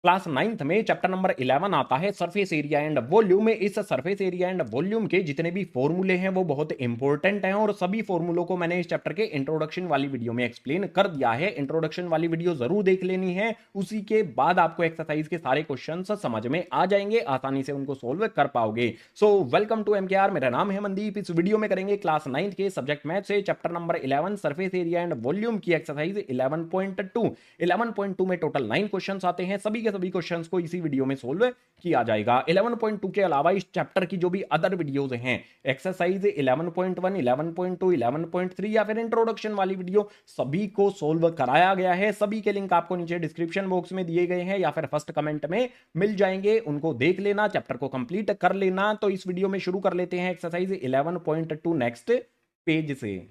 Class 9th में chapter number 11 आता है सरफेस एरिया एंड वॉल्यूम। में इस सरफेस एरिया एंड वॉल्यूम के जितने भी फॉर्मूले हैं वो बहुत इंपॉर्टेंट हैं और सभी फॉर्मूलों को मैंने इस चैप्टर के इंट्रोडक्शन वाली वीडियो में एक्सप्लेन कर दिया है। इंट्रोडक्शन वाली वीडियो जरूर देख लेनी है, उसी के बाद आपको एक्सरसाइज के सारे क्वेश्चंस समझ में आ जाएंगे, आसानी से उनको सोल्व कर पाओगे। सो वेलकम टू एमकेआर, मेरा नाम है मनदीप। इस वीडियो में करेंगे क्लास 9th के सब्जेक्ट मैथ से chapter number 11 surface area and volume की एक्सरसाइज 11.2। 11.2 में टोटल 9 क्वेश्चंस आते हैं, सभी के सभी क्वेश्चंस को इसी वीडियो में सोल्व किया जाएगा। 11.2 के अलावा इस चैप्टर की जो भी अदर वीडियोस हैं, एक्सरसाइज 11.1, 11.2, 11.3 या फिर इंट्रोडक्शन वाली वीडियो, सभी को सोल्व कराया गया है। सभी के लिंक आपको नीचे डिस्क्रिप्शन बॉक्स में दिए गए हैं या फिर फर्स्ट कमेंट में मिल जाएंगे, उनको देख लेना, चैप्टर को कंप्लीट कर लेना। तो इस वीडियो में शुरू कर लेते हैं एक्सरसाइज 11.2 नेक्स्ट पेज से।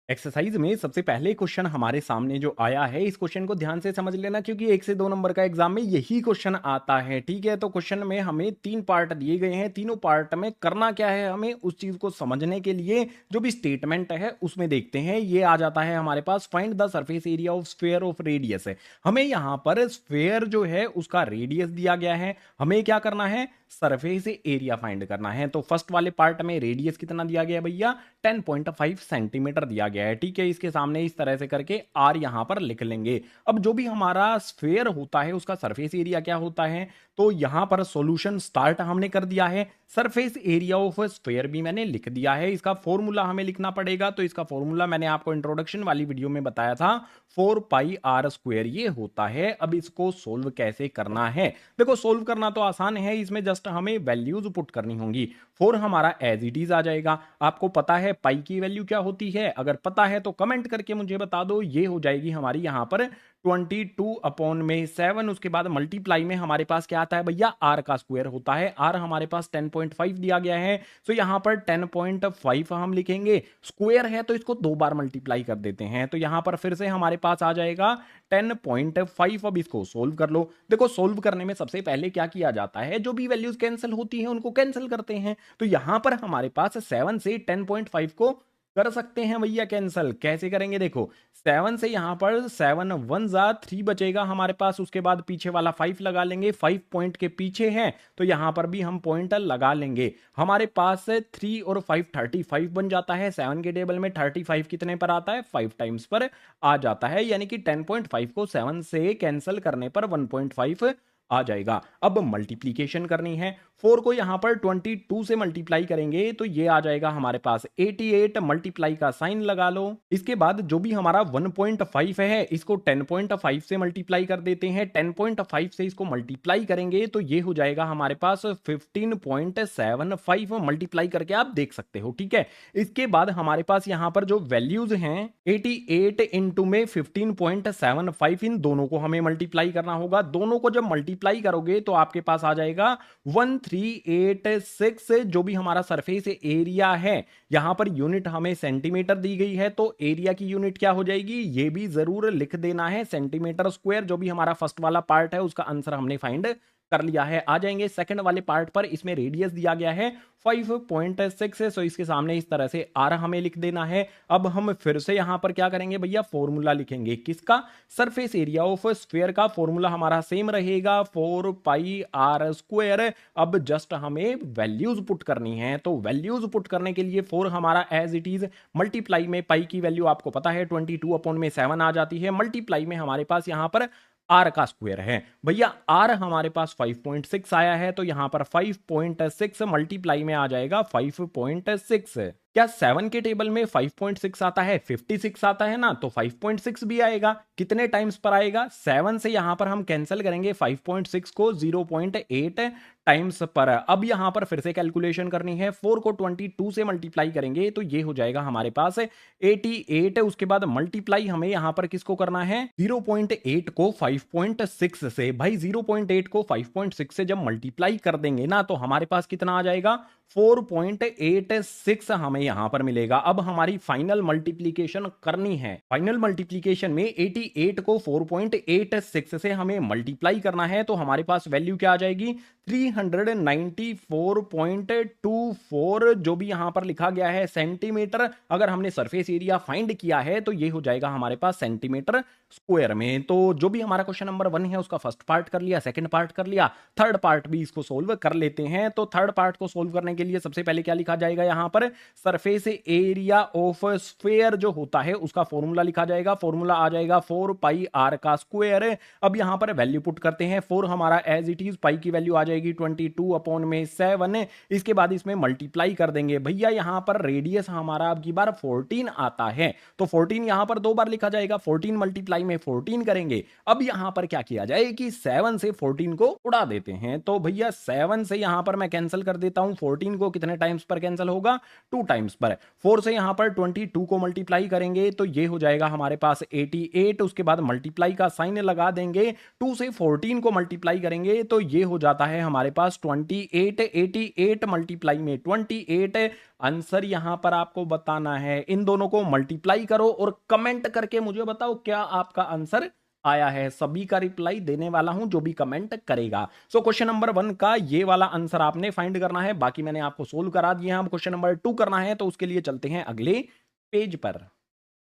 एक्सरसाइज में सबसे पहले क्वेश्चन हमारे सामने जो आया है, इस क्वेश्चन को ध्यान से समझ लेना क्योंकि 1 से 2 नंबर का एग्जाम में यही क्वेश्चन आता है। ठीक है, तो क्वेश्चन में हमें 3 पार्ट दिए गए हैं, तीनों पार्ट में करना क्या है, हमें उस चीज को समझने के लिए जो भी स्टेटमेंट है उसमें देखते हैं। ये आ जाता है हमारे पास, find the surface area of sphere of radius है। हमें यहाँ पर स्फेयर जो है उसका रेडियस दिया गया है, हमें क्या करना है, सरफेस एरिया फाइंड करना है। तो फर्स्ट वाले पार्ट में रेडियस कितना दिया गया भैया, 10.5 सेंटीमीटर दिया गया है। ठीक है, इसके सामने इस तरह से करके आर यहां पर लिख लेंगे। अब जो भी हमारा स्फेयर होता है उसका सरफेस एरिया क्या होता है, तो यहां पर सॉल्यूशन स्टार्ट हमने कर दिया है। सरफेस एरिया ऑफ स्फेयर भी मैंने लिख दिया है, इसका फॉर्मूला हमें लिखना पड़ेगा। तो इसका फॉर्मूला मैंने आपको इंट्रोडक्शन वाली वीडियो में बताया था, 4πr² ये होता है। अब इसको सोल्व कैसे करना है, देखो सोल्व करना तो आसान है, इसमें जस्ट हमें वैल्यूज पुट करनी होंगी। 4 हमारा एज इट इज आ जाएगा। आपको पता है पाई की वैल्यू क्या होती है, अगर पता है तो कमेंट करके मुझे बता दो। ये हो जाएगी हमारी यहां पर 22/7। उसके बाद मल्टीप्लाई में हमारे पास क्या आता है भैया, आर का स्क्वायर होता है। आर हमारे पास 10.5 दिया गया है, तो यहां पर 10.5 हम लिखेंगे। स्क्वायर है तो इसको 2 बार मल्टीप्लाई कर देते हैं, तो यहां पर फिर से हमारे पास आ जाएगा 10.5। अब इसको सोल्व कर लो। देखो सोल्व करने में सबसे पहले क्या किया जाता है, जो भी वैल्यूज कैंसिल होती हैं उनको कैंसिल करते हैं। तो यहां पर हमारे पास 7 से 10.5 को कर सकते हैं भैया कैंसिल। कैसे करेंगे, देखो 7 से यहां पर 7 1 जा 3 बचेगा हमारे पास। उसके बाद पीछे वाला 5 लगा लेंगे, 5 पॉइंट के पीछे है तो यहां पर भी हम पॉइंट लगा लेंगे। हमारे पास 3 और 5 35 बन जाता है। 7 के टेबल में 35 कितने पर आता है, 5 टाइम्स पर आ जाता है, यानी कि 10.5 को 7 से कैंसिल करने पर 1.5 आ जाएगा। अब मल्टीप्लीकेशन करनी है, 4 को यहां पर 22 से मल्टीप्लाई करेंगे तो ये आ जाएगा हमारे पास 88। मल्टीप्लाई का साइन लगा लो। इसके बाद जो भी हमारा 1.5 है इसको 10.5 से मल्टीप्लाई कर देते हैं। 10.5 से इसको मल्टीप्लाई करेंगे तो ये हो जाएगा हमारे पास 15.75। मल्टीप्लाई करके आप देख सकते हो। ठीक है, इसके बाद हमारे पास यहां पर जो वैल्यूज हैं 88 इंटू में 15.75, इन दोनों को हमें मल्टीप्लाई करना होगा। दोनों को जब मल्टीप्लाई करोगे तो आपके पास आ जाएगा 1386। जो भी हमारा सरफेस एरिया है, यहां पर यूनिट हमें सेंटीमीटर दी गई है, तो एरिया की यूनिट क्या हो जाएगी, ये भी जरूर लिख देना है, सेंटीमीटर स्क्वायर। जो भी हमारा फर्स्ट वाला पार्ट है उसका आंसर हमने फाइंड कर लिया है। आ जाएंगे सेकंड वाले पार्ट पर, इसमें रेडियस दिया गया है 5.6 है, सो इसके सामने इस तरह से आर हमें लिख देना है। अब हम फिर से यहां पर क्या करेंगे भैया, फॉर्मूला लिखेंगे, किसका, सरफेस एरिया ऑफ स्फीयर का। फॉर्मूला हमारा सेम रहेगा, 4πr²। अब जस्ट हमें वैल्यूज पुट करनी है, तो वैल्यूज पुट करने के लिए 4 हमारा एज इट इज, मल्टीप्लाई में पाई की वैल्यू आपको पता है 22/7 आ जाती है। मल्टीप्लाई में हमारे पास यहां पर आर का स्क्वायर है भैया, आर हमारे पास 5.6 आया है, तो यहां पर 5.6 मल्टीप्लाई में आ जाएगा 5.6। क्या 7 के टेबल में 5.6 आता है, 56 आता है ना, तो 5.6 भी आएगा। कितने टाइम्स पर आएगा, 7 से यहां पर हम कैंसिल करेंगे 5.6 को 0.8 टाइम्स पर। अब यहां पर फिर से कैलकुलेशन करनी है, 4 को 22 से मल्टीप्लाई करेंगे तो ये हो जाएगा हमारे पास 88। उसके बाद मल्टीप्लाई हमें यहां पर किसको करना है, 0.8 को 5.6 से। भाई 0.8 को 5.6 से जब मल्टीप्लाई कर देंगे ना तो हमारे पास कितना आ जाएगा, 4.86 हमें यहां पर मिलेगा। अब हमारी फाइनल मल्टीप्लीकेशन करनी है। फाइनल मल्टीप्लीकेशन में 88 को 4.86 से हमें मल्टीप्लाई करना है, तो हमारे पास वैल्यू क्या आ जाएगी 394.24, जो भी यहां पर लिखा गया है सेंटीमीटर। अगर हमने सरफेस एरिया फाइंड किया है तो ये हो जाएगा हमारे पास सेंटीमीटर स्क्वायर में। तो जो भी हमारा क्वेश्चन नंबर 1 है उसका फर्स्ट पार्ट कर लिया, सेकंड पार्ट कर लिया, थर्ड पार्ट भी इसको सोल्व कर लेते हैं। तो थर्ड पार्ट को सोल्व करने के लिए सबसे पहले क्या लिखा जाएगा, यहां पर सरफेस एरिया ऑफ स्फीयर जो होता है उसका फॉर्मूला लिखा जाएगा। फॉर्मूला आ जाएगा 4 पाई आर का स्क्वायर। अब यहां पर वैल्यू पुट करते हैं। 4 हमारा एज इट इज, पाई की वैल्यू आ जाएगी 22/7। इसके बाद इसमें मल्टीप्लाई कर देंगे। भैया यहां पर रेडियस हमारा अब की बार 14 आता है, तो 14 यहां पर 2 बार लिखा जाएगा। 14 मल्टीप्लाई में 14 करेंगे। अब यहां पर क्या किया जाए कि 7 से 14 को उड़ा देते हैं। तो भैया 7 से यहां पर मैं कैंसिल कर देता हूं। 14 को कितने टाइम्स पर कैंसिल होगा, 2 टाइम्स पर। 4 से यहां पर 22 को मल्टीप्लाई करेंगे तो ये हो जाएगा हमारे पास 88। उसके बाद मल्टीप्लाई का साइन लगा देंगे। 2 से 14 को मल्टीप्लाई करेंगे तो ये हो जाता है हमारे पास 28। 88 मल्टीप्लाई में 28। आंसर यहां पर आपको बताना है। इन दोनों को मल्टीप्लाई करो और कमेंट करके मुझे बताओ क्या आपका आंसर आया है। सभी का रिप्लाई देने वाला हूं जो भी कमेंट करेगा। सो क्वेश्चन नंबर 1 का ये वाला आंसर आपने फाइंड करना है, बाकी मैंने आपको सोल्व करा दिया। अब क्वेश्चन नंबर 2 करना है, तो उसके लिए चलते हैं अगले पेज पर।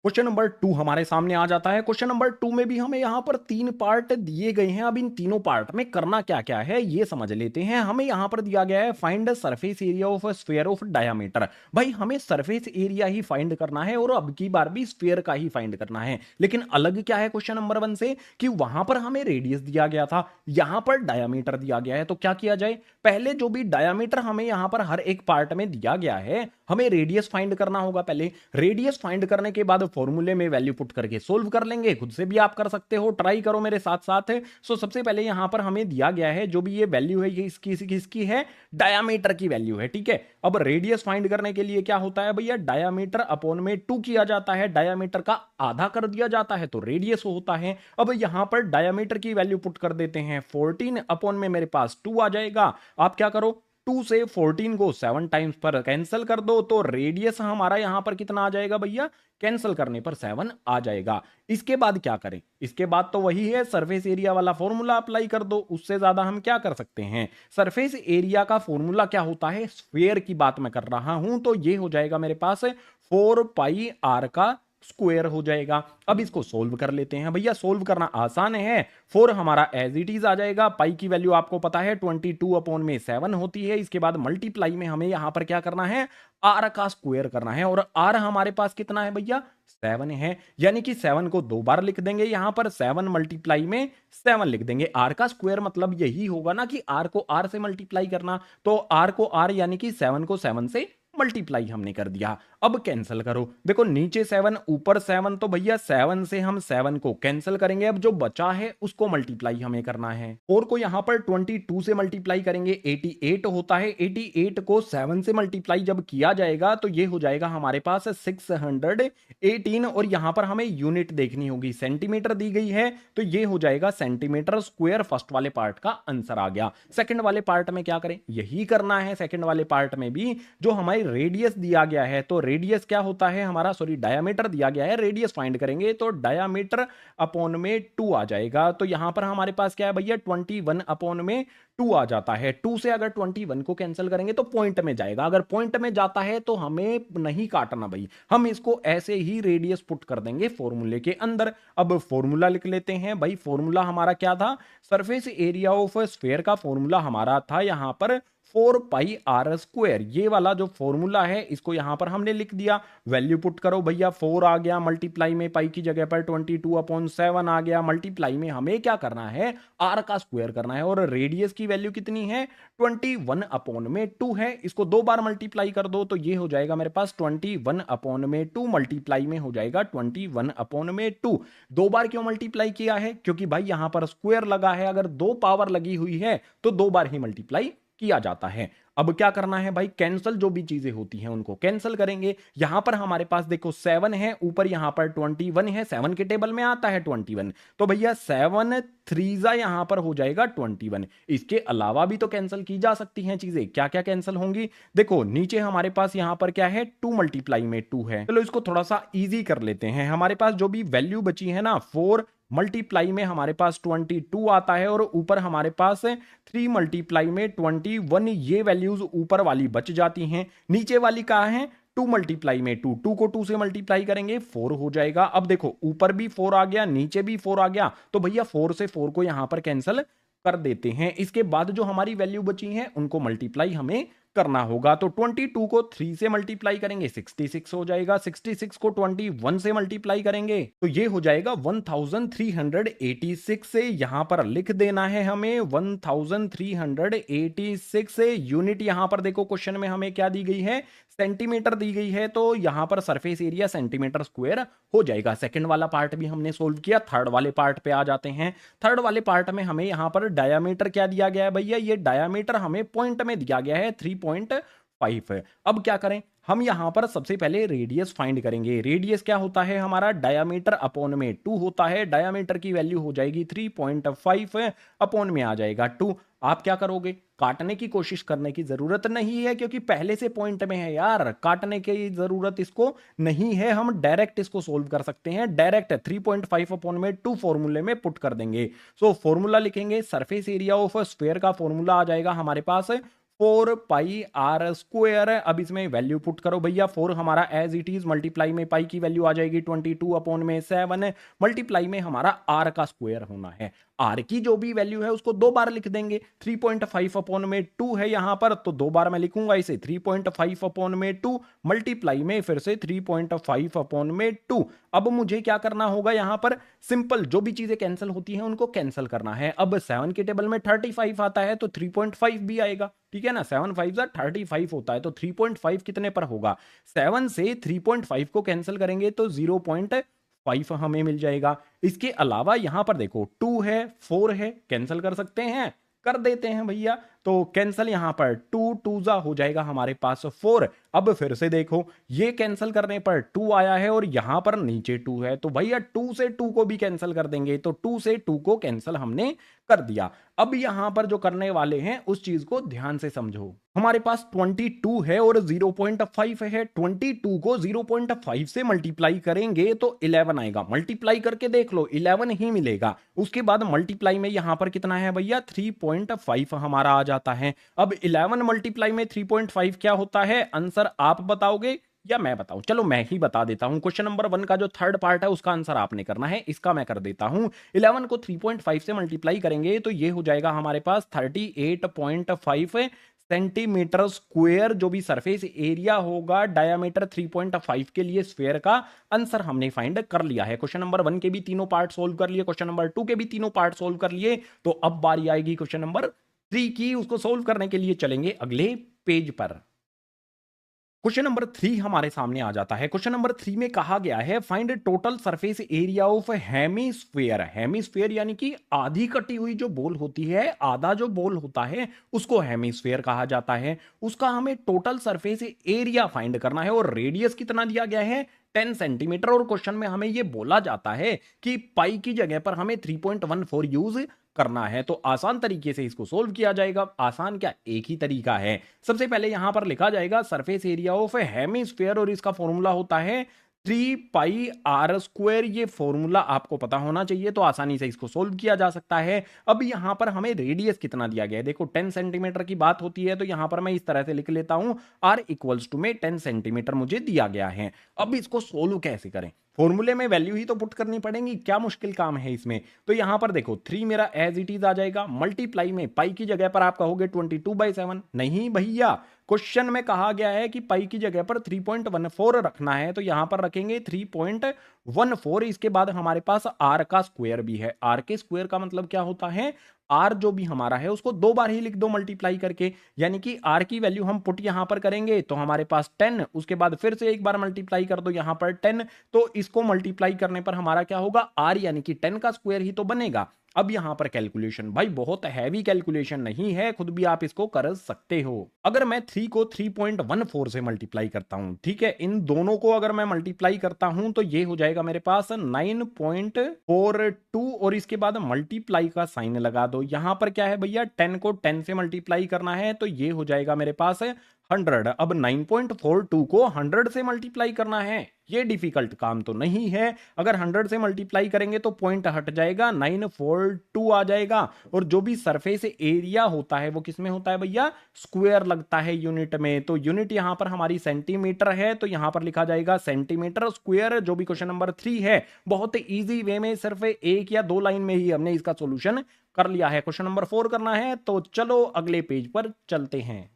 क्वेश्चन नंबर 2 हमारे सामने आ जाता है। क्वेश्चन नंबर 2 में भी हमें यहां पर 3 पार्ट दिए गए हैं। अब इन तीनों पार्ट में करना क्या क्या है ये समझ लेते हैं। हमें यहां पर दिया गया है find surface area of sphere of diameter. भाई हमें सरफेस एरिया ही फाइंड करना है और अब की बार भी स्फीयर का ही फाइंड करना है। लेकिन अलग क्या है क्वेश्चन नंबर 1 से कि वहां पर हमें रेडियस दिया गया था, यहां पर डायमीटर दिया गया है। तो क्या किया जाए, पहले जो भी डायमीटर हमें यहां पर हर एक पार्ट में दिया गया है, हमें रेडियस फाइंड करना होगा। पहले रेडियस फाइंड करने के बाद फॉर्मूले में वैल्यू पुट करके सोल्व कर लेंगे। खुद से भी आप कर सकते हो, ट्राई करो मेरे साथ साथ। सो सबसे पहले यहां पर हमें दिया गया है जो भी ये वैल्यू है, ये इसकी है डायामीटर की वैल्यू है, ठीक है। अब रेडियस फाइंड करने के लिए क्या होता है भैया, डायामीटर अपॉन में 2 किया जाता है। डायामीटर का आधा कर दिया जाता है तो रेडियस होता है। अब यहां पर डायामीटर की वैल्यू पुट कर देते हैं। 14 अपॉन में मेरे पास 2 आ जाएगा। आप क्या करो, 2 से 14 को 7 टाइम्स पर कैंसिल कर दो तो रेडियस हमारा यहां पर कितना आ जाएगा भैया, कैंसिल करने पर 7 आ जाएगा। इसके बाद क्या करें, इसके बाद तो वही है सरफेस एरिया वाला फॉर्मूला अप्लाई कर दो। उससे ज्यादा हम क्या कर सकते हैं। सरफेस एरिया का फॉर्मूला क्या होता है, स्क्वायर की बात मैं कर रहा हूं, तो ये हो जाएगा मेरे पास 4 पाई आर का स्क्वायर हो जाएगा। अब इसको सोल्व कर लेते हैं। भैया सोल्व करना आसान है। 4 हमारा एज इट इज आ जाएगा। पाई की वैल्यू आपको पता है 22 अपॉन में 7 होती है। इसके बाद मल्टीप्लाई में हमें यहां पर क्या करना है, आर का स्क्वायर करना है। और आर हमारे पास कितना है भैया, 7 है। यानी कि 7 को 2 बार लिख देंगे। यहां पर 7 मल्टीप्लाई में 7 लिख देंगे। आर का स्क्वायर मतलब यही होगा ना कि आर को आर से मल्टीप्लाई करना। तो आर को आर यानी कि 7 को 7 से मल्टीप्लाई हमने कर दिया। अब कैंसिल करो। देखो नीचे 7 ऊपर 7, तो भैया 7 से हम 7 को कैंसिल करेंगे। अब जो बचा है उसको मल्टीप्लाई हमें करना है। 4 को यहां पर 22 से मल्टीप्लाई करेंगे 88 होता है। 88 को 7 से मल्टीप्लाई जब किया जाएगा तो ये हो जाएगा हमारे पास 618। और यहां पर हमें यूनिट देखनी होगी, सेंटीमीटर दी गई है तो ये हो जाएगा सेंटीमीटर स्क्वायर। फर्स्ट वाले पार्ट का आंसर आ गया। सेकंड वाले पार्ट में क्या करें, यही करना है। सेकंड वाले पार्ट में भी जो हमारी रेडियस दिया गया है, तो रेडियस क्या होता है हमारा, सॉरी डायामीटर दिया गया है, रेडियस फाइंड करेंगे तो डायामीटर अपॉन में 2 आ जाएगा। तो यहां पर हमारे पास क्या है भैया, 21 अपॉन में 2 आ जाता है। 2 से अगर 21 को कैंसिल करेंगे तो पॉइंट में जाएगा। अगर पॉइंट में जाता है तो हमें नहीं काटना भाई, हम इसको ऐसे ही रेडियस पुट कर देंगे फॉर्मूले के अंदर। अब फॉर्मूला लिख लेते हैं भाई। फॉर्मूला हमारा क्या था, सरफेस एरिया ऑफ स्फीयर का फॉर्मूला हमारा था यहां पर 4 पाई आर स्क्वायर। ये वाला जो फॉर्मूला है इसको यहां पर हमने लिख दिया। वैल्यू पुट करो भैया, 4 आ गया, मल्टीप्लाई में पाई की जगह पर 22 अपॉन 7 आ गया। मल्टीप्लाई में हमें क्या करना है, आर का स्क्वायर करना है। और रेडियस की वैल्यू कितनी है, 21 अपॉन में 2 है। इसको 2 बार मल्टीप्लाई कर दो तो ये हो जाएगा मेरे पास 21 अपॉन में 2। मल्टीप्लाई में हो जाएगा 21 अपॉन में 2। 2 बार क्यों मल्टीप्लाई किया है, क्योंकि भाई यहां पर स्क्वायर लगा है। अगर 2 पावर लगी हुई है तो 2 बार ही मल्टीप्लाई किया जाता है। अब क्या करना है भाई, कैंसल जो भी चीजें होती हैं उनको कैंसिल करेंगे। यहां पर हमारे पास देखो 7 है, ऊपर यहां पर 21 है, 7 के टेबल में आता है 21, तो भैया 7 3 यहां पर हो जाएगा 21। इसके अलावा भी तो कैंसिल की जा सकती हैं चीजें, क्या क्या कैंसिल होंगी देखो, नीचे हमारे पास यहां पर क्या है 2 मल्टीप्लाई में 2 है। चलो इसको थोड़ा सा इजी कर लेते हैं। हमारे पास जो भी वैल्यू बची है ना 4 मल्टीप्लाई में हमारे पास 22 आता है, और ऊपर हमारे पास 3 मल्टीप्लाई में 21, ये वैल्यूज ऊपर वाली बच जाती हैं। नीचे वाली कहाँ है 2 मल्टीप्लाई में 2, 2 को 2 से मल्टीप्लाई करेंगे 4 हो जाएगा। अब देखो ऊपर भी 4 आ गया, नीचे भी 4 आ गया, तो भैया 4 से 4 को यहां पर कैंसिल कर देते हैं। इसके बाद जो हमारी वैल्यू बची है उनको मल्टीप्लाई हमें करना होगा। तो 22 को 3 से मल्टीप्लाई करेंगे 66 हो जाएगा, 66 को 21 से मल्टीप्लाई करेंगे तो ये हो जाएगा 1386 से यहां पर लिख देना है हमें 1386। यूनिट यहां पर देखो क्वेश्चन में हमें क्या दी गई है, सेंटीमीटर दी गई है, तो यहां पर सरफेस एरिया सेंटीमीटर स्क्वायर हो जाएगा। सेकंड वाला पार्ट भी हमने सोल्व किया, थर्ड वाले पार्ट पे आ जाते हैं। थर्ड वाले पार्ट में हमें यहां पर डायामीटर क्या दिया गया है भैया, ये डायामीटर हमें पॉइंट में दिया गया है 3.5 है। अब क्या करें, हम यहां पर सबसे पहले रेडियस फाइंड करेंगे। रेडियस क्या होता है हमारा, डायामीटर अपॉन में 2 होता है। डायामीटर की वैल्यू हो जाएगी 3.5 अपॉन में आ जाएगा 2। आप क्या करोगे, काटने की कोशिश करने की जरूरत नहीं है क्योंकि पहले से पॉइंट में है यार, काटने की जरूरत इसको नहीं है, हम डायरेक्ट इसको सोल्व कर सकते हैं। डायरेक्ट 3.5 अपॉन में 2 फॉर्मूले में पुट कर देंगे। सो फॉर्मूला लिखेंगे, सरफेस एरिया ऑफ स्फीयर का फॉर्मूला आ जाएगा हमारे पास 4 पाई आर स्क्वायर। अब इसमें वैल्यू पुट करो भैया, 4 हमारा एज इट इज, मल्टीप्लाई में पाई की वैल्यू आ जाएगी 22 अपॉन में 7, मल्टीप्लाई में हमारा आर का स्क्वायर होना है। आर की जो भी वैल्यू है उसको 2 बार लिख देंगे, 3.5 अपॉन में 2 है यहां पर, तो 2 बार मैं लिखूंगा इसे 3.5 अपॉन में 2, मल्टीप्लाई में फिर से 3.5 अपॉन में 2। अब मुझे क्या करना होगा यहां पर, सिंपल जो भी चीजें कैंसिल होती हैं उनको कैंसिल करना है। अब 7 के टेबल में 35 आता है तो 3.5 भी आएगा, ठीक है ना, 7 5 35 होता है, तो 3.5 कितने पर होगा, 7 से 3.5 को कैंसिल करेंगे तो 0.5 हमें मिल जाएगा। इसके अलावा यहां पर देखो 2 है 4 है, कैंसिल कर सकते हैं, कर देते हैं भैया। तो कैंसिल यहां पर 2 2 हो जाएगा हमारे पास 4। अब फिर से देखो ये कैंसिल करने पर 2 आया है और यहां पर नीचे 2 है, तो भैया 2 से 2 को भी कैंसिल कर देंगे, तो 2 से 2 को कैंसिल हमने कर दिया। अब यहां पर जो करने वाले हैं उस चीज को ध्यान से समझो। हमारे पास 22 है और 0.5 है, 22 को 0.5 से मल्टीप्लाई करेंगे तो 11 आएगा, मल्टीप्लाई करके देख लो 11 ही मिलेगा। उसके बाद मल्टीप्लाई में यहां पर कितना है भैया 3.5 हमारा आ जाता है। अब 11 मल्टीप्लाई में 3.5 क्या होता है, आंसर आप बताओगे या मैं बताऊं, चलो मैं ही बता देता हूं। क्वेश्चन नंबर 1 का जो थर्ड पार्ट है उसका आंसर आपने करना है, इसका मैं कर देता हूं। 11 को 3.5 से मल्टीप्लाई करेंगे तो ये हो जाएगा हमारे पास 38.5 सेंटीमीटर स्क्वायर, जो भी सरफेस एरिया होगा डायामीटर 3.5 के लिए स्फीयर का, आंसर हमने फाइंड कर लिया है। क्वेश्चन नंबर 1 के भी तीनों पार्ट सोल्व कर लिए, क्वेश्चन नंबर 2 के भी तीनों पार्ट सोल्व कर लिए, तो अब बारी आएगी क्वेश्चन नंबर 3 की। उसको सोल्व करने के लिए चलेंगे अगले पेज पर। क्वेश्चन नंबर 3 हमारे सामने आ जाता है। क्वेश्चन नंबर 3 में कहा गया है find total surface area of hemisphere. Hemisphere यानी कि आधी कटी हुई जो बॉल होती है, आधा जो बॉल होता है उसको हेमीस्फीयर कहा जाता है। उसका हमें टोटल सरफेस एरिया फाइंड करना है और रेडियस कितना दिया गया है 10 सेंटीमीटर। और क्वेश्चन में हमें यह बोला जाता है कि पाई की जगह पर हमें 3.14 यूज करना है, तो आसान तरीके से इसको सोल्व किया जाएगा। आसान क्या, एक ही तरीका है। सबसे पहले यहां पर लिखा जाएगा सरफेस एरिया ऑफ हेमीस्फीयर और इसका फॉर्मूला होता है 3 पाई आर स्क्वायर। ये फॉर्मूला आपको पता होना चाहिए तो आसानी से इसको सोल्व किया जा सकता है। अब यहां पर हमें रेडियस कितना दिया गया है, देखो 10 सेंटीमीटर की बात होती है तो यहां पर मैं इस तरह से लिख लेता हूं, r इक्वल्स टू में 10 सेंटीमीटर मुझे दिया गया है। अब इसको सोल्व कैसे करें, फॉर्मूले में वैल्यू ही तो पुट करनी पड़ेगी, क्या मुश्किल काम है इसमें। तो यहां पर देखो 3 मेरा एज इट इज आ जाएगा, मल्टीप्लाई में पाई की जगह पर आप कहोगे 22/7, नहीं भैया, क्वेश्चन में कहा गया है कि पाई की जगह पर 3.14 रखना है, तो यहां पर रखेंगे 3.14। इसके बाद हमारे पास आर का स्क्वायर भी है। आर के स्क्वायर का मतलब क्या होता है, आर जो भी हमारा है उसको 2 बार ही लिख दो मल्टीप्लाई करके, यानी कि आर की वैल्यू हम पुट यहां पर करेंगे तो हमारे पास 10, उसके बाद फिर से एक बार मल्टीप्लाई कर दो यहां पर 10, तो इसको मल्टीप्लाई करने पर हमारा क्या होगा, आर यानी कि 10 का स्क्वायर ही तो बनेगा। अब यहाँ पर कैलकुलेशन भाई बहुत हैवी कैलकुलेशन नहीं है, खुद भी आप इसको कर सकते हो। अगर मैं 3 को 3.14 से मल्टीप्लाई करता हूं, ठीक है, इन दोनों को अगर मैं मल्टीप्लाई करता हूं तो ये हो जाएगा मेरे पास 9.42 और इसके बाद मल्टीप्लाई का साइन लगा दो। यहां पर क्या है भैया, 10 को 10 से मल्टीप्लाई करना है तो ये हो जाएगा मेरे पास 100। अब 9.42 को 100 से मल्टीप्लाई करना है, ये डिफिकल्ट काम तो नहीं है। अगर 100 से मल्टीप्लाई करेंगे तो पॉइंट हट जाएगा, 942 आ जाएगा। और जो भी सरफेस एरिया होता है वो किस में होता है भैया, स्क्वायर लगता है यूनिट में। तो यूनिट यहां पर हमारी सेंटीमीटर है तो यहां पर लिखा जाएगा सेंटीमीटर स्क्वायर, जो भी क्वेश्चन नंबर 3 है। बहुत इजी वे में सिर्फ एक या दो लाइन में ही हमने इसका सोल्यूशन कर लिया है। क्वेश्चन नंबर 4 करना है तो चलो अगले पेज पर चलते हैं।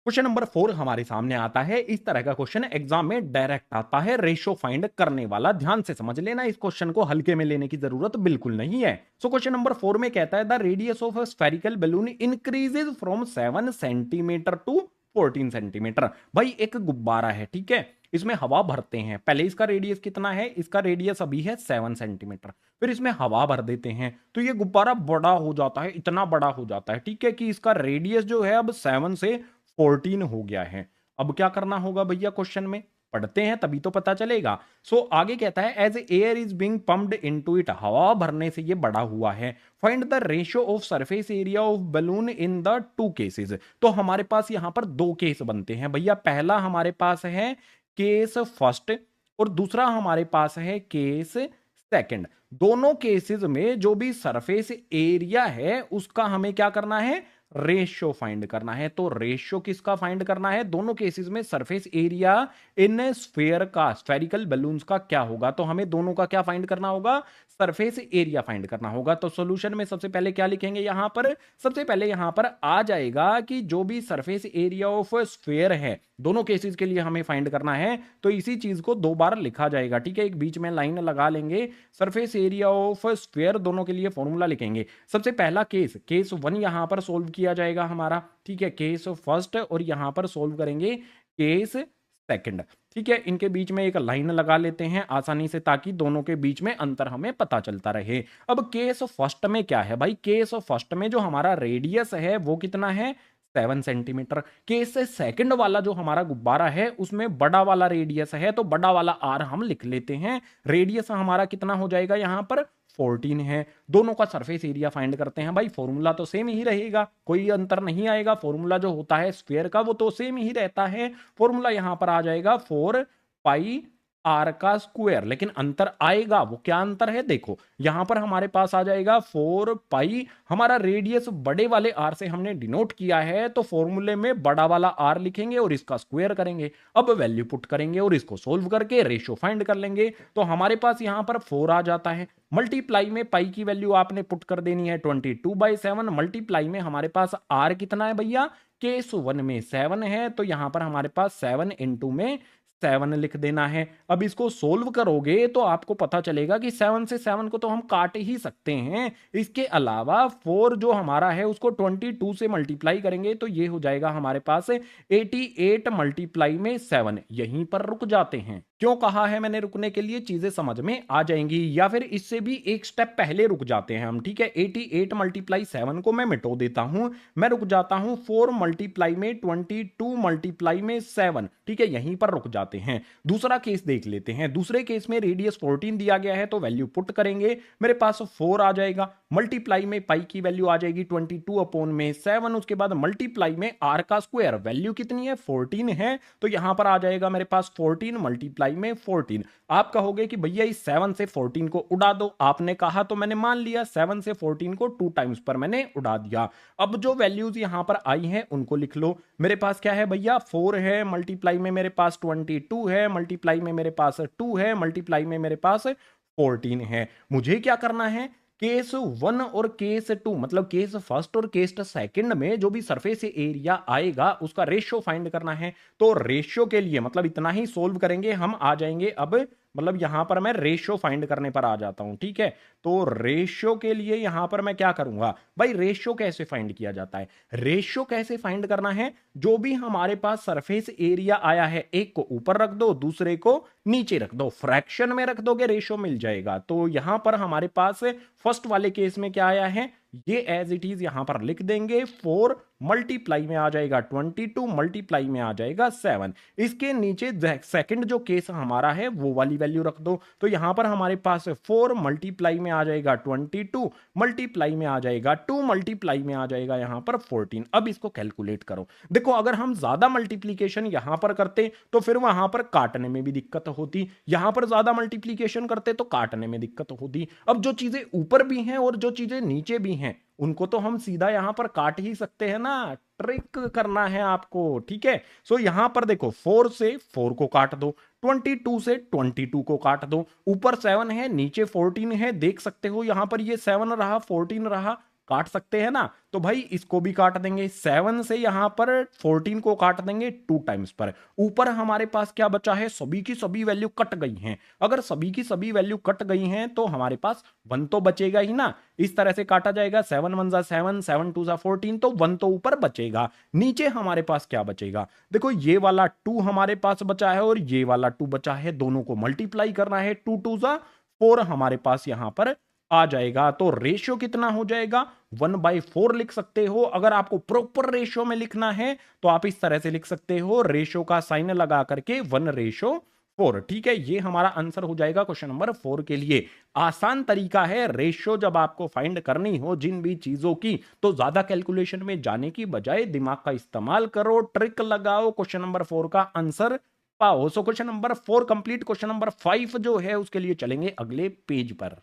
क्वेश्चन नंबर 4 हमारे सामने आता है। इस तरह का क्वेश्चन एग्जाम में डायरेक्ट आता है, रेशो फाइंड करने वाला। ध्यान से समझ लेना, इस क्वेश्चन को हल्के में लेने की जरूरत बिल्कुल नहीं है। सो क्वेश्चन नंबर 4 में कहता है the radius of a spherical balloon increases from 7 centimetre to 14 centimetre. भाई एक गुब्बारा है, ठीक है, इसमें हवा भरते हैं। पहले इसका रेडियस कितना है, इसका रेडियस अभी है 7 सेंटीमीटर। फिर इसमें हवा भर देते हैं तो ये गुब्बारा बड़ा हो जाता है, इतना बड़ा हो जाता है, ठीक है, कि इसका रेडियस जो है अब 7 से 14 हो गया है। अब क्या करना होगा भैया, क्वेश्चन में पढ़ते हैं तभी तो पता चलेगा। सो आगे कहता है as air is being pumped into it, हवा भरने से ये बड़ा हुआ है। Find the ratio of surface area of balloon in the two cases. तो हमारे पास यहां पर दो केस बनते हैं भैया। पहला हमारे पास है केस फर्स्ट और दूसरा हमारे पास है केस सेकंड। दोनों केसेस में जो भी सरफेस एरिया है उसका हमें क्या करना है, रेशियो फाइंड करना है। तो रेशियो किसका फाइंड करना है, दोनों केसेस में सरफेस एरिया इन स्फीयर का, स्फेरिकल बलून्स का क्या होगा। तो हमें दोनों का क्या फाइंड करना होगा, सरफेस एरिया फाइंड करना होगा। तो सॉल्यूशन में सबसे पहले क्या लिखेंगे, यहां पर सबसे पहले यहां पर आ जाएगा कि जो भी सरफेस एरिया ऑफ स्फीयर है, दोनों केसेस के लिए हमें फाइंड करना है तो इसी चीज को दो बार लिखा जाएगा, ठीक है। एक बीच में लाइन लगा लेंगे, सरफेस एरिया ऑफ स्फीयर दोनों के लिए फॉर्मूला लिखेंगे। सबसे पहला केस, केस 1 यहां पर सोल्व किया जाएगा हमारा, ठीक है, केस फर्स्ट, और यहां पर सोल्व करेंगे केस सेकंड, ठीक है। इनके बीच में एक लाइन लगा लेते हैं आसानी से ताकि दोनों के बीच में अंतर हमें पता चलता रहे। अब केस फर्स्ट में क्या है भाई, केस फर्स्ट में जो हमारा रेडियस है वो कितना है, 7 सेंटीमीटर। केस से सेकंड वाला जो हमारा गुब्बारा है उसमें बड़ा वाला रेडियस है तो बड़ा वाला आर हम लिख लेते हैं। रेडियस हमारा कितना हो जाएगा, यहां पर 14 है। दोनों का सरफेस एरिया फाइंड करते हैं भाई। फॉर्मूला तो सेम ही रहेगा, कोई अंतर नहीं आएगा। फॉर्मूला जो होता है स्फीयर का वो तो सेम ही रहता है। फॉर्मूला यहां पर आ जाएगा 4 पाई आर का स्क्वायर, लेकिन अंतर आएगा। वो क्या अंतर है, देखो यहां पर हमारे पास आ जाएगा 4 पाई, हमारा रेडियस बड़े वाले आर से हमने डिनोट किया है तो फॉर्मूले में बड़ा वाला आर लिखेंगे और इसका स्क्वायर करेंगे। अब वैल्यू पुट करेंगे और इसको सोल्व करके रेशियो फाइंड कर लेंगे। तो हमारे पास यहां पर 4 आ जाता है। मल्टीप्लाई में पाई की वैल्यू आपने पुट कर देनी है 22/7। मल्टीप्लाई में हमारे पास आर कितना है भैया, केस 1 में 7 है तो यहां पर हमारे पास 7 इंटू में 7 लिख देना है। अब इसको सोल्व करोगे तो आपको पता चलेगा कि 7 से 7 को तो हम काट ही सकते हैं। इसके अलावा 4 जो हमारा है उसको 22 से मल्टीप्लाई करेंगे तो ये हो जाएगा हमारे पास 88 मल्टीप्लाई में 7। यहीं पर रुक जाते हैं। क्यों कहा है मैंने रुकने के लिए, चीजें समझ में आ जाएंगी। या फिर इससे भी एक स्टेप पहले रुक जाते हैं हम, ठीक है। 88 मल्टीप्लाई 7 को मैं मिटो देता हूं, मैं रुक जाता हूं 4 मल्टीप्लाई में 22 मल्टीप्लाई में 7, ठीक है, यहीं पर रुक जाते हैं। दूसरा केस देख लेते हैं। दूसरे केस में रेडियस 14 दिया गया है तो वैल्यू पुट करेंगे, मेरे पास 4 आ जाएगा। मल्टीप्लाई में पाई की वैल्यू आ जाएगी 22/7। उसके बाद मल्टीप्लाई में आर का स्क्वायर, वैल्यू कितनी है 14 है तो यहां पर आ जाएगा मेरे पास 14 मल्टीप्लाई में 14। आप कहोगे कि भैया इस 7 से 14 को उड़ा दो, आपने कहा तो मैंने मान लिया। 7 से 14 को 2 टाइम्स पर मैंने उड़ा दिया। अब जो वैल्यूज यहां पर आई हैं उनको लिख लो। मेरे पास क्या है भैया, 4 है, मल्टीप्लाई में मेरे पास 22 है, मल्टीप्लाई में मेरे पास 2 है, मल्टीप्लाई में मेरे पास 14 है। मुझे क्या करना है, केस 1 और केस 2 मतलब केस फर्स्ट और केस सेकंड में जो भी सरफेस एरिया आएगा उसका रेशियो फाइंड करना है। तो रेशियो के लिए मतलब इतना ही सोल्व करेंगे हम, आ जाएंगे अब मतलब यहां पर मैं रेशियो फाइंड करने पर आ जाता हूं, ठीक है। तो रेशियो के लिए यहां पर मैं क्या करूंगा भाई, रेशियो कैसे फाइंड किया जाता है, रेशियो कैसे फाइंड करना है, जो भी हमारे पास सरफेस एरिया आया है एक को ऊपर रख दो, दूसरे को नीचे रख दो, फ्रैक्शन में रख दोगे रेशियो मिल जाएगा। तो यहां पर हमारे पास फर्स्ट वाले केस में क्या आया है, ये एज इट इज यहां पर लिख देंगे, 4 मल्टीप्लाई में आ जाएगा 22, मल्टीप्लाई में आ जाएगा 7। इसके नीचे सेकंड जो केस हमारा है वो वाली वैल्यू रख दो, तो यहां पर हमारे पास 4 मल्टीप्लाई में आ जाएगा 22, मल्टीप्लाई में आ जाएगा 2, मल्टीप्लाई में आ जाएगा यहां पर 14। अब इसको कैलकुलेट करो, देखो अगर हम ज्यादा मल्टीप्लीकेशन यहां पर करते तो फिर वहां पर काटने में भी दिक्कत होती, यहां पर ज्यादा मल्टीप्लीकेशन करते तो काटने में दिक्कत होती। अब जो चीजें ऊपर भी हैं और जो चीजें नीचे भी हैं उनको तो हम सीधा यहां पर काट ही सकते हैं ना, ट्रिक करना है आपको, ठीक है। सो यहां पर देखो 4 से 4 को काट दो, 22 से 22 को काट दो, ऊपर 7 है नीचे 14 है, देख सकते हो यहां पर ये 7 रहा 14 रहा, काट सकते हैं ना। तो भाई इसको भी काट देंगे, 7 से यहां पर 14 को काट देंगे 2 टाइम्स पर, ऊपर हमारे पास क्या बचा है, सभी की सभी वैल्यू कट गई हैं। अगर सभी की सभी वैल्यू कट गई हैं तो हमारे पास 1 तो बचेगा ही ना, इस तरह से काटा जाएगा, 7 1 जा 7, 7 2 जा 14, तो 1 तो ऊपर बचेगा। नीचे हमारे पास क्या बचेगा, देखो ये वाला 2 हमारे पास बचा है और ये वाला 2 बचा है, दोनों को मल्टीप्लाई करना है, 2 2 जा 4 हमारे पास यहां पर आ जाएगा। तो रेशियो कितना हो जाएगा, 1/4 लिख सकते हो। अगर आपको प्रॉपर रेशियो में लिखना है तो आप इस तरह से लिख सकते हो, रेशियो का साइन लगा करके 1/4, ठीक है। ये हमारा आंसर हो जाएगा क्वेश्चन नंबर 4 के लिए। आसान तरीका है रेशियो जब आपको फाइंड करनी हो जिन भी चीजों की, तो ज्यादा कैलकुलेशन में जाने की बजाय दिमाग का इस्तेमाल करो, ट्रिक लगाओ, क्वेश्चन नंबर 4 का आंसर पाओ। So question number 4 complete. Question number 5 जो है उसके लिए चलेंगे अगले पेज पर।